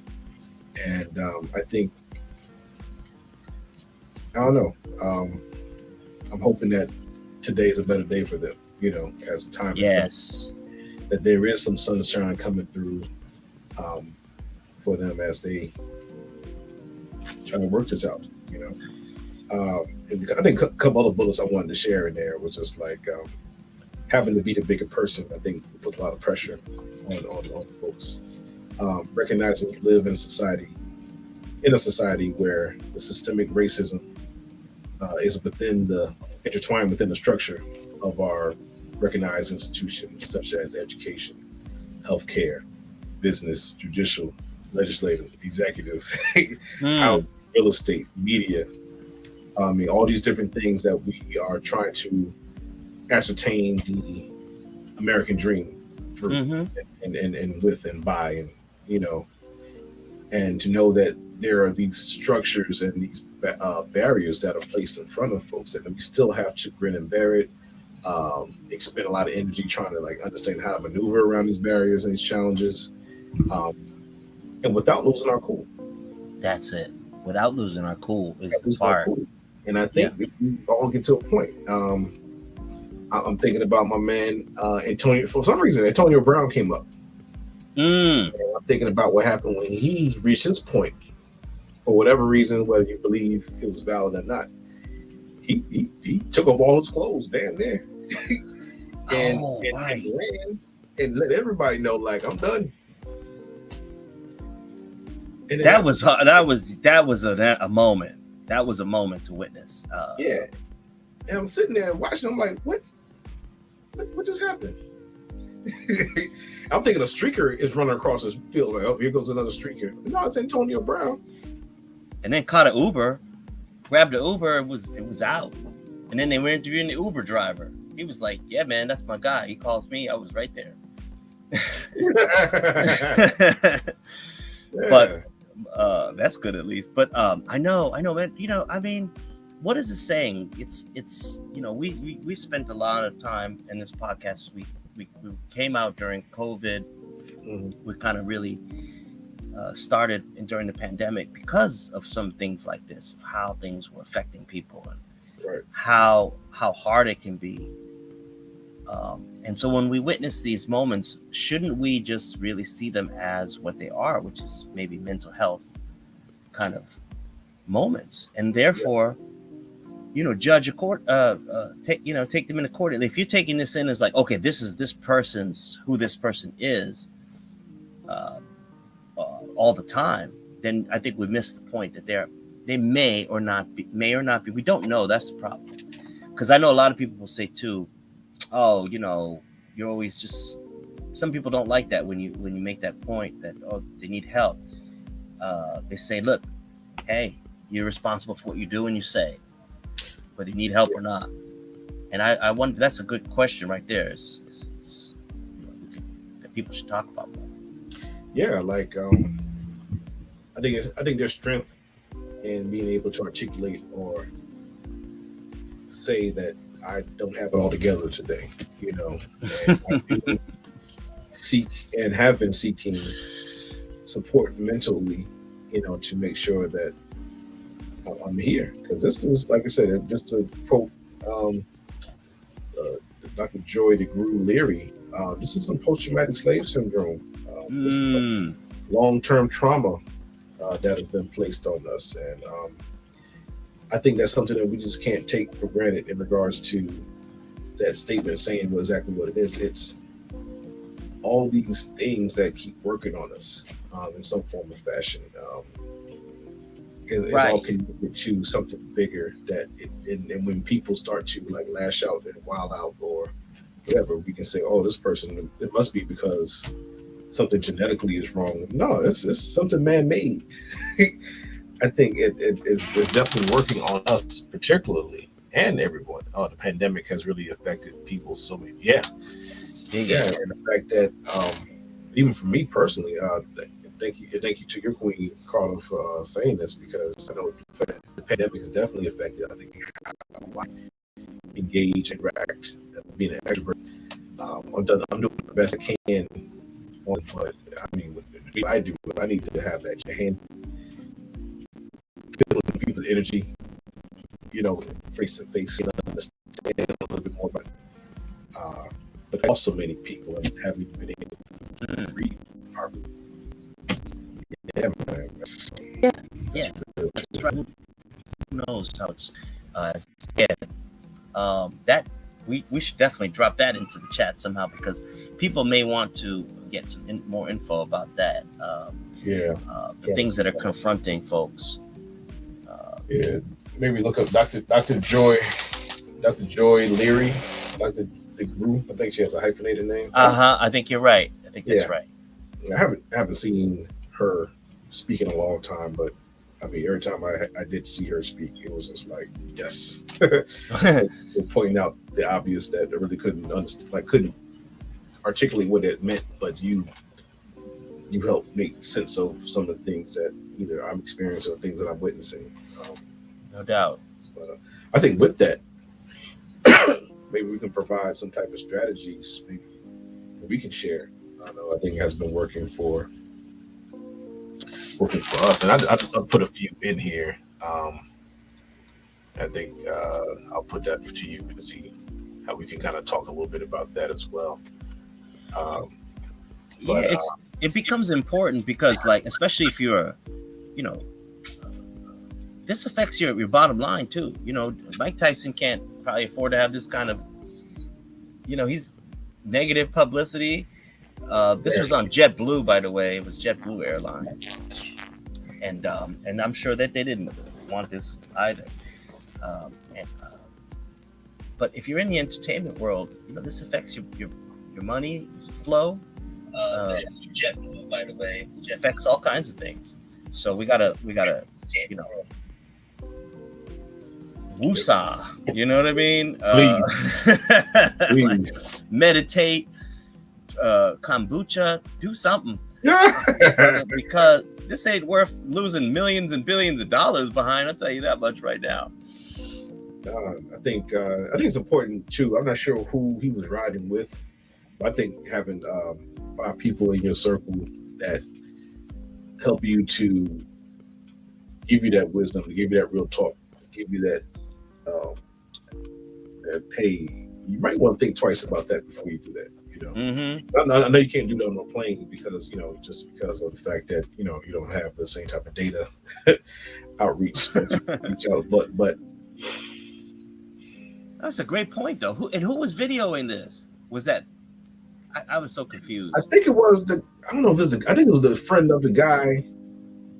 And I think I don't know. I'm hoping that today is a better day for them. As time is Yes. that there is some sunshine coming through um, for them as they try to work this out. And I think a couple other bullets I wanted to share in there was just like having to be the bigger person. I think puts a lot of pressure on folks. Recognizing you live in a society where the systemic racism is intertwined within the structure of our recognized institutions such as education, healthcare, business, judicial, legislative, executive, Hmm. housing, real estate, media. I mean, all these different things that we are trying to ascertain the American dream through Mm-hmm. and with and by, and you know, and to know that there are these structures and these barriers that are placed in front of folks, and we still have to grin and bear it. Expend a lot of energy trying to like understand how to maneuver around these barriers and these challenges, um, and without losing our cool. That's it. Without losing our cool is Without the losing our part. cool. And I Yeah. think if we all get to a point. I'm thinking about my man Antonio. For some reason, Antonio Brown came up. Mm. I'm thinking about what happened when he reached his point. For whatever reason, whether you believe it was valid or not, he took off all his clothes, damn near, Oh, and right. ran and let everybody know, like, I'm done. And then That after, was that was a moment. That was a moment to witness. yeah, and I'm sitting there watching. I'm like, what just happened? I'm thinking a streaker is running across this field. Like, oh, here goes another streaker. No, it's Antonio Brown. And then caught an Uber, grabbed the Uber. It was out. And then they were interviewing the Uber driver. He was like, "Yeah, man, that's my guy. He calls me. I was right there." But Yeah. that's good at least. But I know, man. I mean, what is it saying? It's we spent a lot of time in this podcast. We came out during COVID. Mhm. We kind of really started during the pandemic because of some things like this, of how things were affecting people and Right. how hard it can be. And so when we witness these moments, shouldn't we just really see them as what they are, which is maybe mental health kind of moments, and Yeah. therefore, judge take them in accordingly. If you're taking this in as like, okay, this is who this person is, uh, all the time, then I think we miss the point that they may or not be. We don't know. That's the problem. Because I know a lot of people will say too, oh, you're always just. Some people don't like that when you make that point that, oh, they need help. They say, look, hey, you're responsible for what you do and you say, whether you need help or not. And I wonder, that's a good question right there. That people should talk about more. Yeah. Like, I think there's strength in being able to articulate or say that I don't have it all together today. And I do seek and have been seeking support mentally, to make sure that I'm here. Because this is, like I said, just to quote um, Dr. Joy DeGruy Leary, this is some post-traumatic slave syndrome. This is some Mm, long-term trauma that has been placed on us, and I think that's something that we just can't take for granted in regards to that statement saying exactly what it is. It's all these things that keep working on us in some form or fashion. It's all Right. connected to something bigger and when people start to like lash out and wild out or whatever, we can say, oh, this person, it must be because something genetically is wrong. No, it's something man-made. I think it's definitely working on us particularly and everyone. Oh, the pandemic has really affected people so many. Yeah, Dig yeah, it. and the fact that even for me personally, thank you to your queen, Carla, for saying this because I know the pandemic has definitely affected. I think how I engage, interact, being an extrovert. I'm doing the best I can on it, but I mean, I do. I need to have that hand feeling people's energy, face to face, understand a little bit more about. Uh, but also many people haven't even been able to Mm. read properly. Yeah, man, Yeah, that's yeah, real. that's right. Who knows how it's yeah. That we should definitely drop that into the chat somehow because people may want to get some more info about that. Yeah, The trying to things see that are that. confronting folks. Uh, Yeah, maybe look up Dr. Joy Leary, Dr. DeGru. I think she has a hyphenated name. huh. I think you're right. I think that's Yeah, right. I haven't seen her speak in a long time, but I mean, every time I did see her speak, it was just like, yes, pointing out the obvious that I really couldn't understand, like couldn't articulate what it meant, but you helped make sense of some of the things that either I'm experiencing or things that I'm witnessing. Um, No doubt. but I think with that, maybe we can provide some type of strategies, maybe we can share. I know I think it has been working for us, and I put a few in here. I think I'll put that to you to see how we can kind of talk a little bit about that as well. Um, Yeah, but it becomes important because like especially if you're, you know, this affects your bottom line too. Mike Tyson can't probably afford to have this kind of, he's negative publicity. This was on JetBlue, by the way. It was JetBlue Airlines, and I'm sure that they didn't want this either. But if you're in the entertainment world, this affects your money flow. JetBlue, by the way, affects all kinds of things. So we gotta, you know, woosah. You know what I mean? please, Like please. meditate, kombucha, do something, Yeah. brother, because this ain't worth losing millions and billions of dollars behind. I'll tell you that much right now. I think it's important too. I'm not sure who he was riding with, but I think having 5 people in your circle that help you to give you that wisdom, to give you that real talk, to give you um, that hey, you might want to think twice about that before you do that. Mm-hmm. I know you can't do that on a plane because just because of the fact that you don't have the same type of data outreach that you reach out, but That's a great point, though. Who was videoing this? Was that? I was so I confused. think it was I don't know if I think it was the friend of the guy.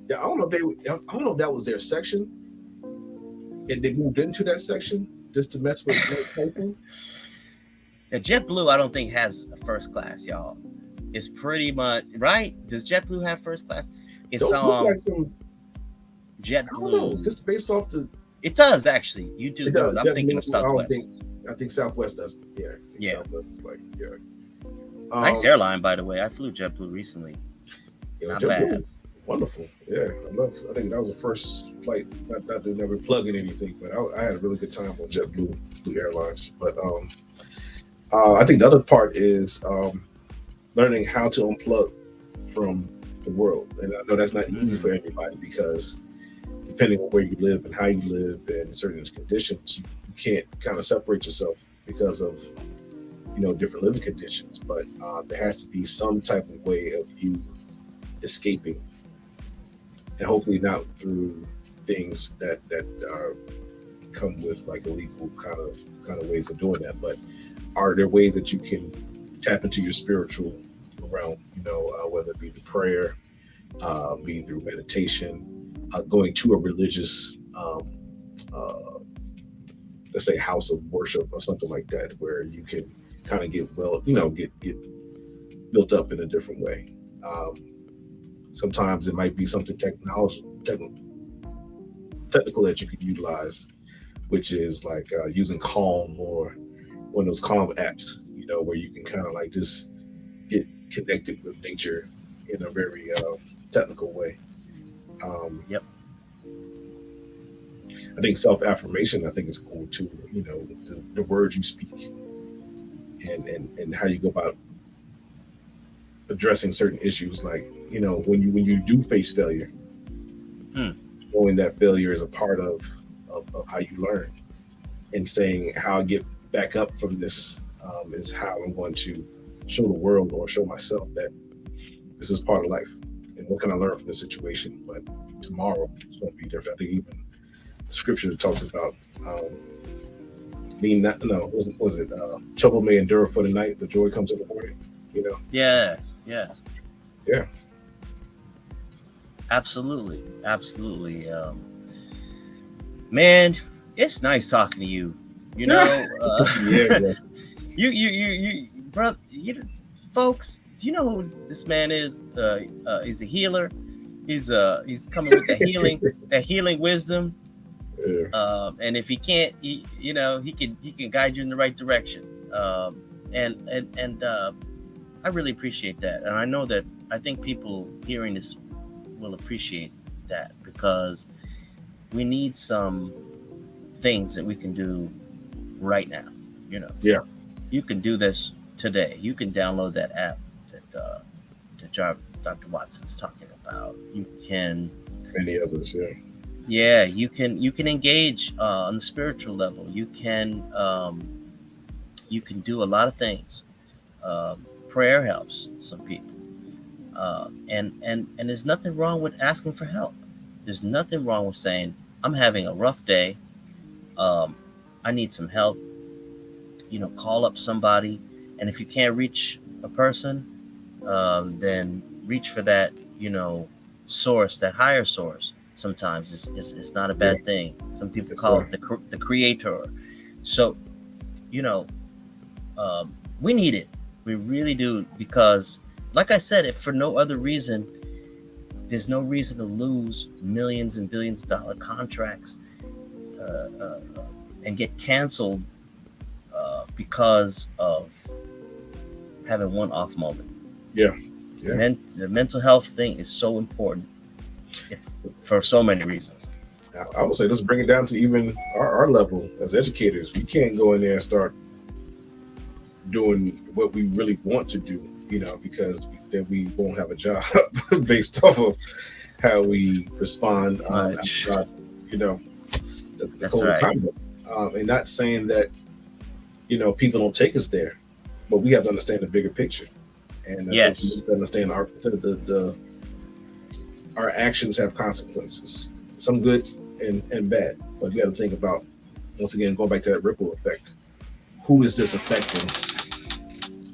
Yeah, I don't know if that was their section and they moved into that section just to mess with Mike Tyson. Yeah, JetBlue, I don't think has a first class, y'all. It's pretty much right. Does JetBlue have first class? It's Those look like some, I don't know, JetBlue. just based off the. It does actually. You do. It No, does. I'm thinking of I don't Southwest. think. I think Southwest does. Yeah, I think Yeah. Southwest is like yeah. Nice airline, by the way. I flew JetBlue recently. Not JetBlue, bad. wonderful. Yeah, I think that was the first flight. Not to never plug in anything, but I had a really good time on JetBlue Airlines. But I think the other part is learning how to unplug from the world, and I know that's not easy for everybody because depending on where you live and how you live and certain conditions, you can't kind of separate yourself because of different living conditions. But there has to be some type of way of you escaping, and hopefully not through things that come with like illegal kind of ways of doing that. But are there ways that you can tap into your spiritual realm, whether it be the prayer, be through meditation, going to a religious, uh, let's say, house of worship or something like that, where you can kind of get well, get built up in a different way. Sometimes it might be something technical that you could utilize, which is like using Calm or one of those Calm apps, where you can kind of like just get connected with nature in a very technical way. Um, Yep. I think self affirmation, I think is cool too. The words you speak and how you go about addressing certain issues. Like when you do face failure, Hmm. knowing that failure is a part of how you learn, and saying how I get back up from this is how I'm going to show the world or show myself that this is part of life. And what can I learn from this situation? But tomorrow is going to be different. I think even the scripture talks about being not, no, was it trouble may endure for the night, but joy comes in the morning. You know, Yeah. Yeah. yeah, Absolutely. Absolutely. Man, it's nice talking to you. You know, yeah, bro. bro, folks. Do you know who this man is? He's a healer. He's coming with that healing wisdom. Yeah. And if he can't, he can guide you in the right direction. And I really appreciate that, and I know that I think people hearing this will appreciate that because we need some things that we can do right now. You know, Yeah. you can do this today. You can download that app that Dr. Watson's talking about. You can, Many others, yeah. yeah, you can engage on the spiritual level. You can do a lot of things. Prayer helps some people, and there's nothing wrong with asking for help. There's nothing wrong with saying, "I'm having a rough day. Um, I need some help." Call up somebody, and if you can't reach a person, then reach for that, source, that higher source. Sometimes it's not a Yeah. bad thing. Some people Yes, call sir. it the creator. So, you know, we need it. We really do because, like I said, if for no other reason, there's no reason to lose millions and billions of dollar contracts uh, uh, and get canceled because of having one off moment. Yeah. Yeah. The mental health thing is so important, if for so many reasons. I would say let's bring it down to even our level as educators. We can't go in there and start doing what we really want to do, because then we won't have a job based off of how we respond Much. outside, the That's code of right. conduct. And not saying that, people don't take us there, but we have to understand the bigger picture. And I think we Yes. need to understand our actions have consequences, some good and bad. But you got to think about, once again, going back to that ripple effect. Who is this affecting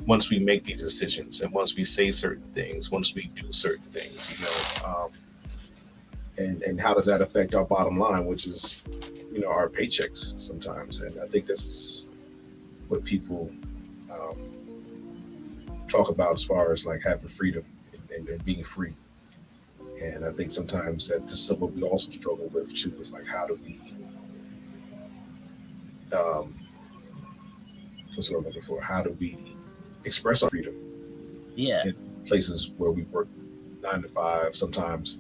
once we make these decisions and once we say certain things, once we do certain things, and how does that affect our bottom line, which is, our paychecks sometimes. And I think this is what people um, talk about as far as like having freedom and being free. And I think sometimes that this is what we also struggle with too, is like, how do we, um, what's what I'm looking for? How do we express our freedom Yeah. in places where we work 9 to 5, sometimes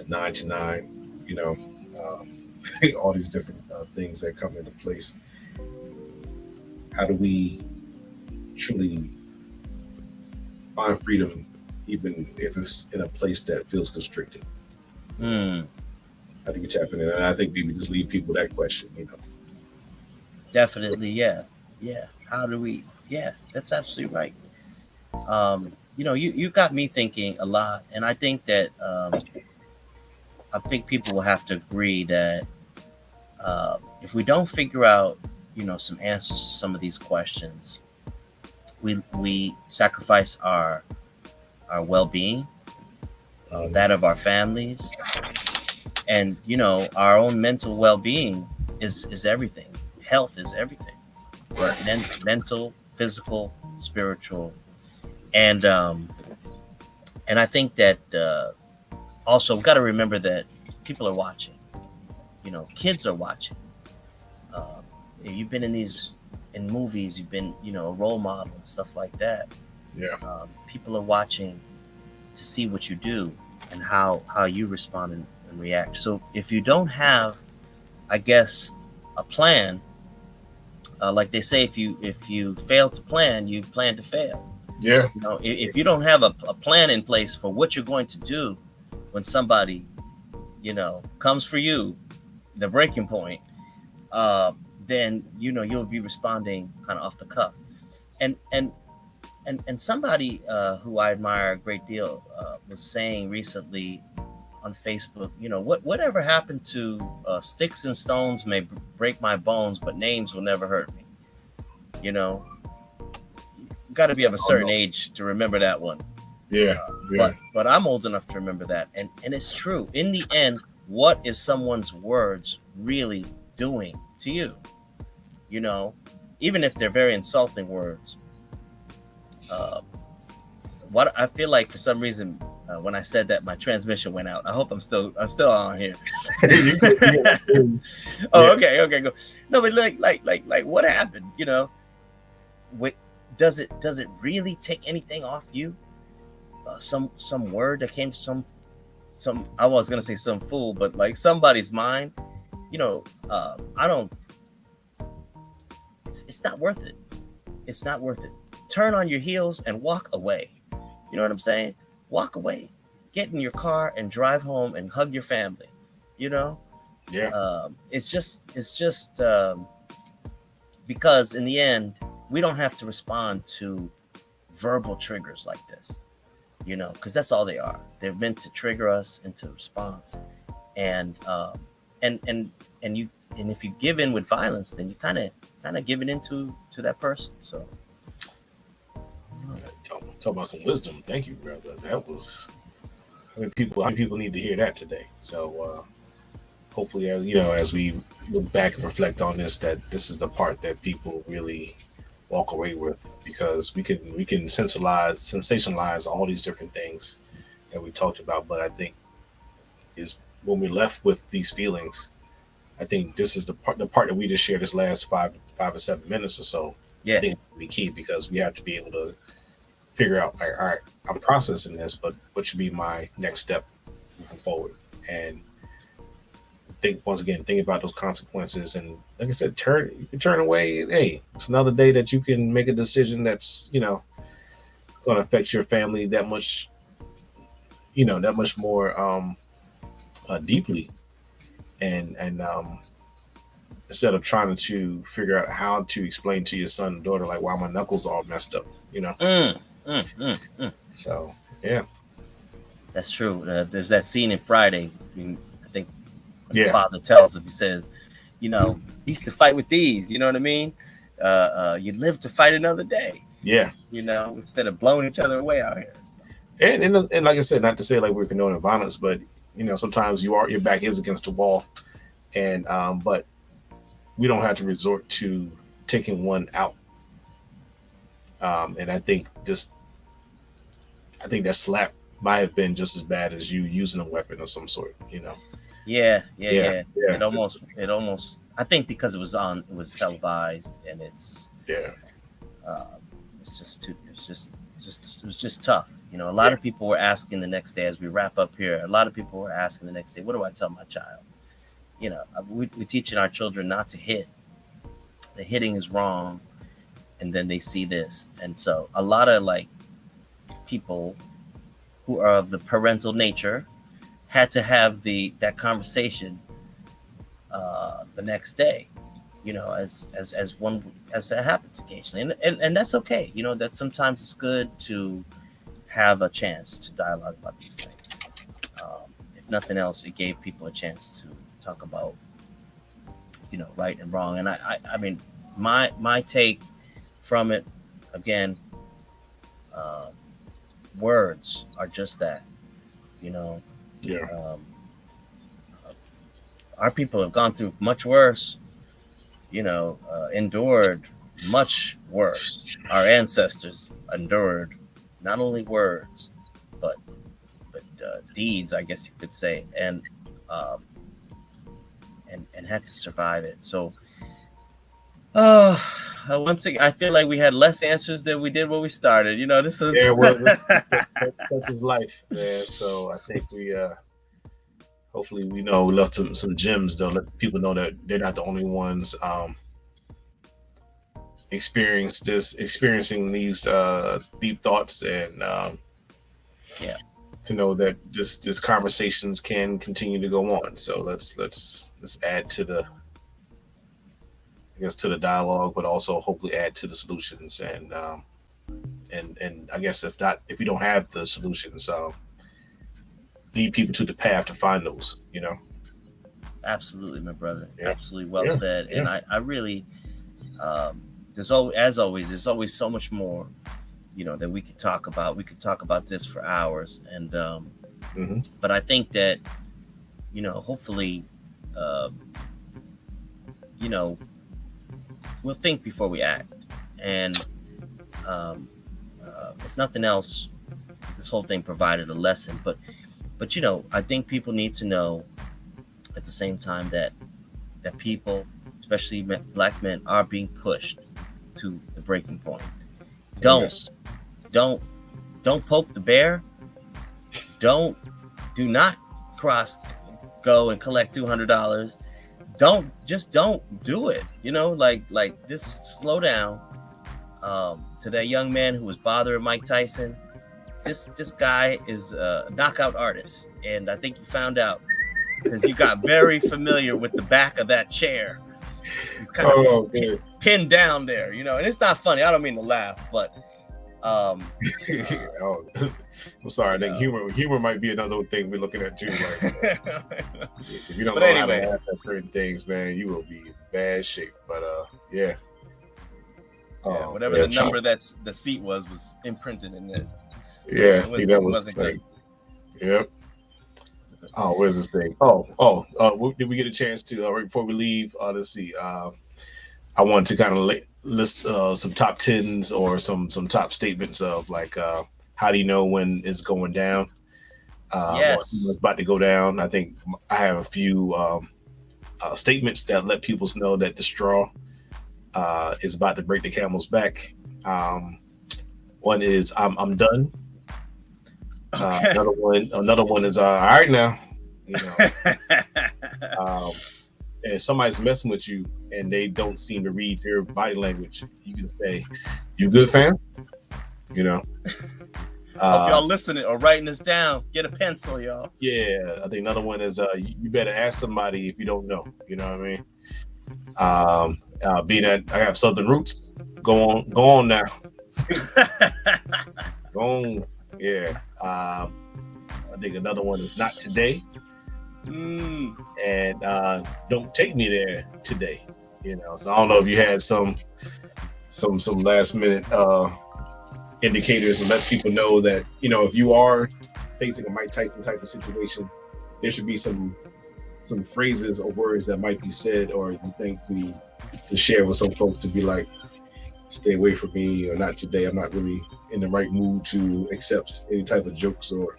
9 to 9, um, all these different things that come into place. How do we truly find freedom, even if it's in a place that feels constricted? Mm, How do we tap in? And I think we would just leave people that question. definitely. Yeah. Yeah. How do we? Yeah, that's absolutely right. You got me thinking a lot, and I think people will have to agree that if we don't figure out, some answers to some of these questions, we sacrifice our our well-being, that of our families, and our own mental well-being is everything. Health is everything. Right. Mental, physical, spiritual, and I think that also we've got to remember that people are watching. Kids are watching. Uh, you've been in movies. You've been a role model and stuff like that. Yeah. People are watching to see what you do and how you respond and react. So if you don't have, I guess, a plan, like they say, if you fail to plan, you plan to fail. Yeah. If you don't have a plan in place for what you're going to do when somebody comes for you, the breaking point, uh, then you'll be responding kind of off the cuff. And somebody who I admire a great deal was saying recently on Facebook, whatever happened to sticks and stones may break my bones, but names will never hurt me. You know, got to be of a Oh, certain no. age to remember that one. Yeah. Yeah. But I'm old enough to remember that, and it's true. In the end, what is someone's words really doing to you? You know, even if they're very insulting words. Uh, what I feel like for some reason when I said that, my transmission went out. I hope I'm still on here. Oh, Yeah. okay, go. No, but like, what happened? What does it really take anything off you? Some word that came some I was gonna say some fool, but like somebody's mind. I don't. It's not worth it. It's not worth it. Turn on your heels and walk away. You know what I'm saying? Walk away. Get in your car and drive home and hug your family. You know, Yeah. it's just because in the end we don't have to respond to verbal triggers like this. Because that's all they are. They're meant to trigger us into response, and and and and you and if you give in with violence, then you kind of give it into to that person. So Talk about some wisdom. Thank you, brother. That was how many people need to hear that today. So hopefully, as we look back and reflect on this, that this is the part that people really walk away with, because we can sensationalize all these different things that we talked about. But I think is when we're left with these feelings, I think this is the part that we just shared this last 5 or 7 minutes or so. I yeah, think will be key, because we have to be able to figure out, like, all right, I'm processing this, but what should be my next step moving forward? And think about those consequences. And like I said, you can turn away. Hey, it's another day that you can make a decision that's going to affect your family that much, that much more deeply. And instead of trying to figure out how to explain to your son and daughter, like, why my knuckles all messed up. mm, mm, mm, mm. So yeah. That's true. There's that scene in Friday. I think the Yeah. father tells him. He says, "You used to fight with these." You know what I mean? You live to fight another day. Yeah. Instead of blowing each other away out here. So, And like I said, not to say like we're condoning violence, but sometimes your back is against the wall, and but we don't have to resort to taking one out. And I think that slap might have been just as bad as you using a weapon of some sort. yeah. Yeah. It almost. I think because it was televised, and Yeah. it's just too. It was just tough. A lot of people were asking the next day, as we wrap up here. A lot of people were asking the next day, "What do I tell my child?" We're teaching our children not to hit. The hitting is wrong, and then they see this, and so a lot of people who are of the parental nature had to have that conversation the next day. As that happens occasionally, and that's okay. That sometimes it's good to have a chance to dialogue about these things. If nothing else, it gave people a chance to talk about right and wrong. And I mean, my take from it, again, words are just that. You know, Yeah. um, our people have gone through much worse. Endured much worse. Our ancestors endured not only words, but deeds, I guess you could say, um, and had to survive it. So, uh, once again, I feel like we had less answers than we did when we started. This is Yeah, well, such is life, man. So I think we hopefully we left some gems though. Let people know that they're not the only ones experiencing these deep thoughts, and yeah, to know that this conversations can continue to go on. So let's add to the, I guess, to the dialogue, but also hopefully add to the solutions, and I guess if we don't have the solutions, lead people to the path to find those. absolutely, my brother. Yeah. Absolutely well Yeah. said. Yeah. And I really, there's always, as always, there's always so much more, that we could talk about. We could talk about this for hours, and Hmm. but I think that, hopefully, uh, you know, we'll think before we act, and um, if nothing else, this whole thing provided a lesson. But I think people need to know at the same time that people, especially black men, are being pushed to the breaking point. Oh, Don't yes. don't don't poke the bear. Do not go and collect $200. Don't do it. Like just slow down. To that young man who was bothering Mike Tyson, this guy is a knockout artist, and I think you found out because you got very familiar with the back of that chair. He's kind of Oh, good. pinned down there, and it's not funny. I don't mean to laugh, but Oh, I'm sorry. I think humor might be another thing we're looking at too. Like, if you don't But know anyway. how to laugh at certain things, man, you will be in bad shape. But yeah. Whatever the number that's the seat was imprinted in it. Yeah, It I think that was wasn't good. Yep. Oh, where's this thing? Did we get a chance to right before we leave? Let's see. I wanted to kind of list some top tens or some top statements of like how do you know when it's going down? Or Yes. it's about to go down. I think I have a few statements that let people know that the straw is about to break the camel's back. One is I'm done. Okay. Another one is all right now. And if somebody's messing with you and they don't seem to read your body language, you can say, "You good, fam?" Hope y'all listening or writing this down. Get a pencil, y'all. Yeah, I think another one is you better ask somebody if you don't know. You know what I mean? Being that I have Southern roots, go on now. Go on. Yeah. I think another one is not today. And don't take me there today. So I don't know if you had some last minute indicators and let people know that if you are facing a Mike Tyson type of situation, there should be some phrases or words that might be said, or you think to share with some folks to be like, stay away from me, or not today. I'm not really in the right mood to accept any type of jokes or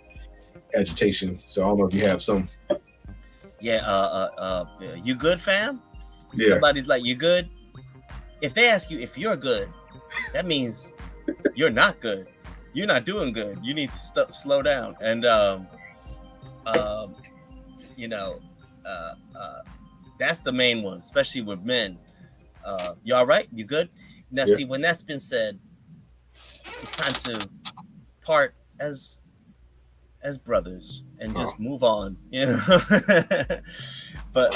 agitation. So I don't know if you have some. Yeah. You good, fam? Yeah. Somebody's like, you good? If they ask you if you're good, that means you're not good. You're not doing good. You need to slow down. And that's the main one, especially with men. You all right? You good? Now, Yeah. see, when that's been said, it's time to part as brothers and just move on, But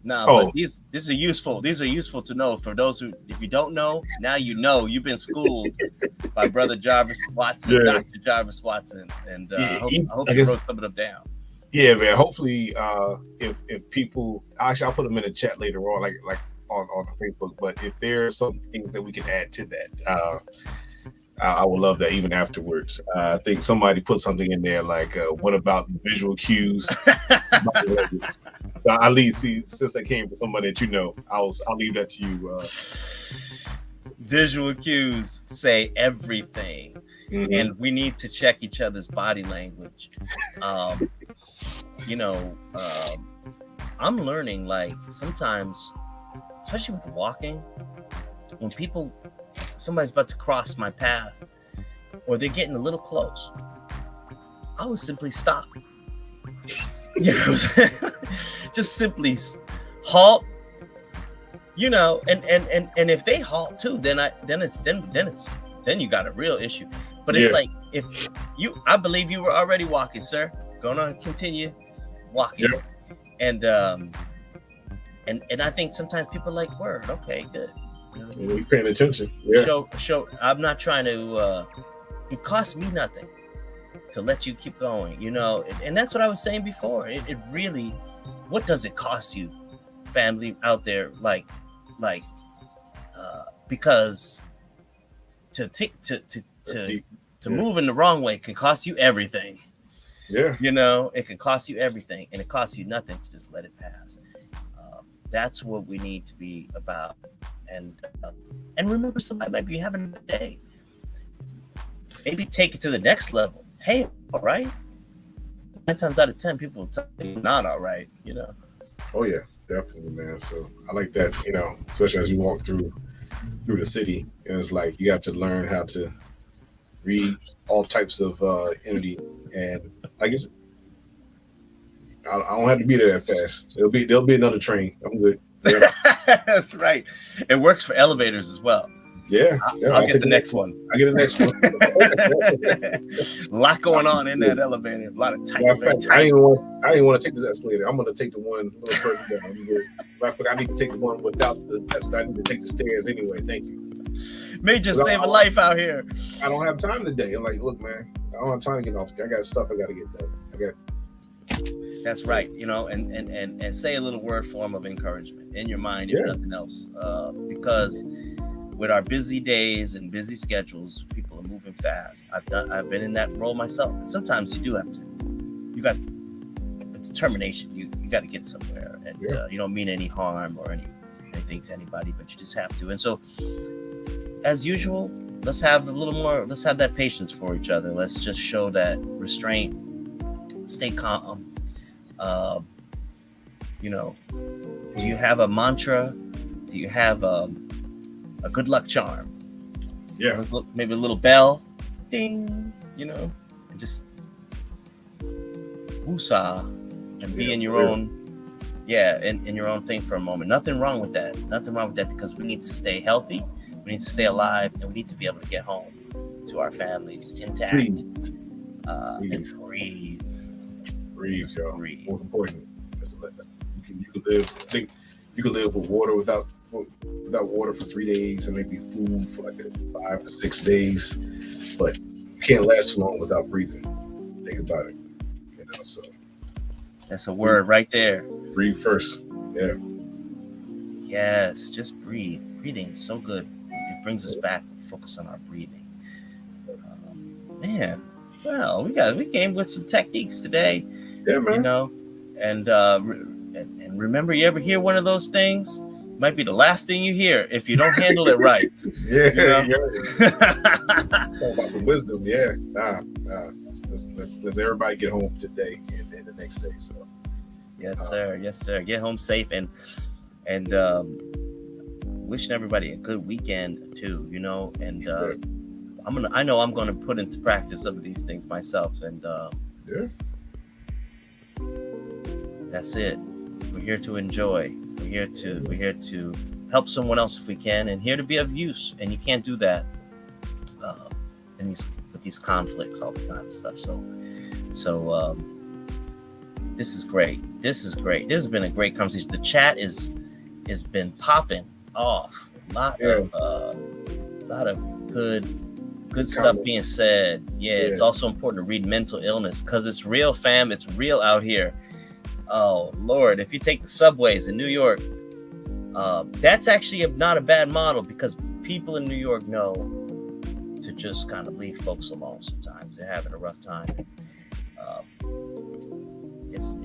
but these are useful. These are useful to know for those who, if you don't know, now you know. You've been schooled by Brother Jarvis Watson, Yeah. Dr. Jarvis Watson, and I hope I you guess- wrote some of them down. Yeah, man. Hopefully, if people, actually, I'll put them in the chat later on, like on Facebook. But if there's some things that we can add to that, I would love that even afterwards. I think somebody put something in there like, "What about the visual cues?" So I leave. See, since that came from somebody that you know, I'll leave that to you. Visual cues say everything, Mhm. and we need to check each other's body language. Um, you know, I'm learning, like, sometimes, especially with walking, when somebody's about to cross my path or they're getting a little close, I would simply stop. You know what I'm saying? Just simply halt. And if they halt too, then you got a real issue. But it's Yeah, like, I believe you were already walking, sir. Going on, continue walking. yeah. And I think sometimes people are like, word, okay, good. You know what I mean? You paying attention? Yeah, Show. I'm not trying to. It costs me nothing to let you keep going. And that's what I was saying before. It really, what does it cost you, family out there? Because to that's deep. Yeah, move in the wrong way can cost you everything. yeah. It can cost you everything, and it costs you nothing to just let it pass. That's what we need to be about. And remember, somebody might be having a day. Maybe take it to the next level. Hey, all right. 9 times out of 10, people will tell you not all right. Oh yeah, definitely, man. So I like that. Especially as you walk through the city, and it's like you have to learn how to read all types of entity, and I guess I don't have to be there that fast. There'll be another train. I'm good. Yeah, That's right. It works for elevators as well. yeah, yeah. I'll get the next one. I get the next one. A lot going on in that elevator. A lot of tight, Matter of very fact, I tight. didn't want to take this escalator. I'm gonna take the one a little further down. I'm good. Matter of fact, I need to take the one without the escalator. I need to take the stairs anyway. Thank you. May just save a life out here. I don't have time today. I'm like, look, man, I don't have time to get off. I got stuff I got to get done. That's right. And say a little word form of encouragement in your mind, if nothing else. Because with our busy days and busy schedules, people are moving fast. I've been in that role myself. And sometimes you got a determination. You got to get somewhere, and you don't mean any harm or anything to anybody, but you just have to. And so, as usual, let's have that patience for each other. Let's just show that restraint. Stay calm. Do you have a mantra? Do you have a good luck charm? Yeah. Maybe a little bell, ding. And just woosah and be in your own, in your own thing for a moment. Nothing wrong with that. Nothing wrong with that, because we need to stay healthy. We need to stay alive, and we need to be able to get home to our families intact. And breathe. Breathe, y'all. Most important. You could live. I think you could live with water without water for 3 days, and maybe food for like 5 to 6 days. But you can't last too long without breathing. Think about it. So that's a word right there. Breathe first. Yeah. Yes, just breathe. Breathing is so good. It brings us back. Focus on our breathing. Man, well, we came with some techniques today. Yeah, man. And remember, you ever hear one of those things? Might be the last thing you hear if you don't handle it right. Yeah. Talk about some wisdom. Yeah. Let's everybody get home today and the next day. So. Yes, sir. Get home safe, and wishing everybody a good weekend too. And I know I'm gonna put into practice some of these things myself, and that's it. We're here to enjoy. We're here to help someone else if we can, and here to be of use. And you can't do that with these conflicts all the time and stuff. So this is great. This has been a great conversation. The chat has been popping off. A lot of good stuff being said. Yeah, it's also important to read mental illness, because it's real, fam. It's real out here. Oh Lord, if you take the subways in New York, that's actually not a bad model, because people in New York know to just kind of leave folks alone sometimes. They're having a rough time.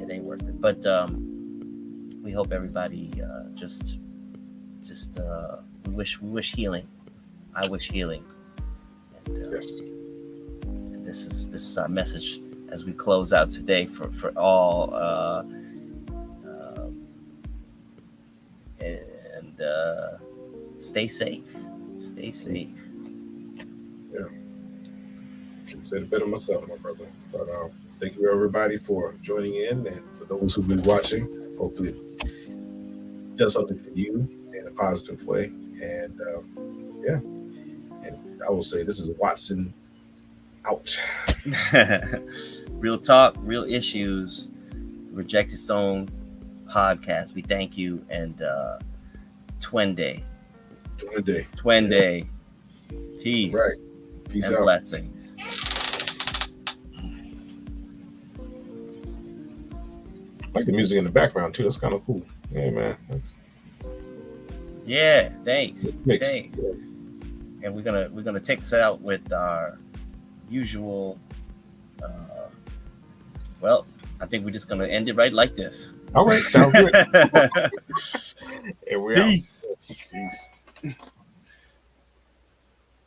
It ain't worth it. But we hope everybody just we wish healing. I wish healing. And, Yes. and this is our message as we close out today for all. And stay safe. Stay safe. Yeah. I said it better myself, my brother. But thank you everybody for joining in, and for those who've been watching. Hopefully, it does something for you in a positive way. And yeah, and I will say this is Watson out. Real talk, real issues. Rejected Stone podcast. We thank you, and Twende. Day. Peace. Right. Peace and out. blessings. I like the music in the background too. That's kind of cool. Yeah, man. Yeah, thanks. Mix. Thanks. And we're gonna take this out with our usual. Well, I think we're just gonna end it right like this. All right, sounds good. And we're Peace. out. Peace.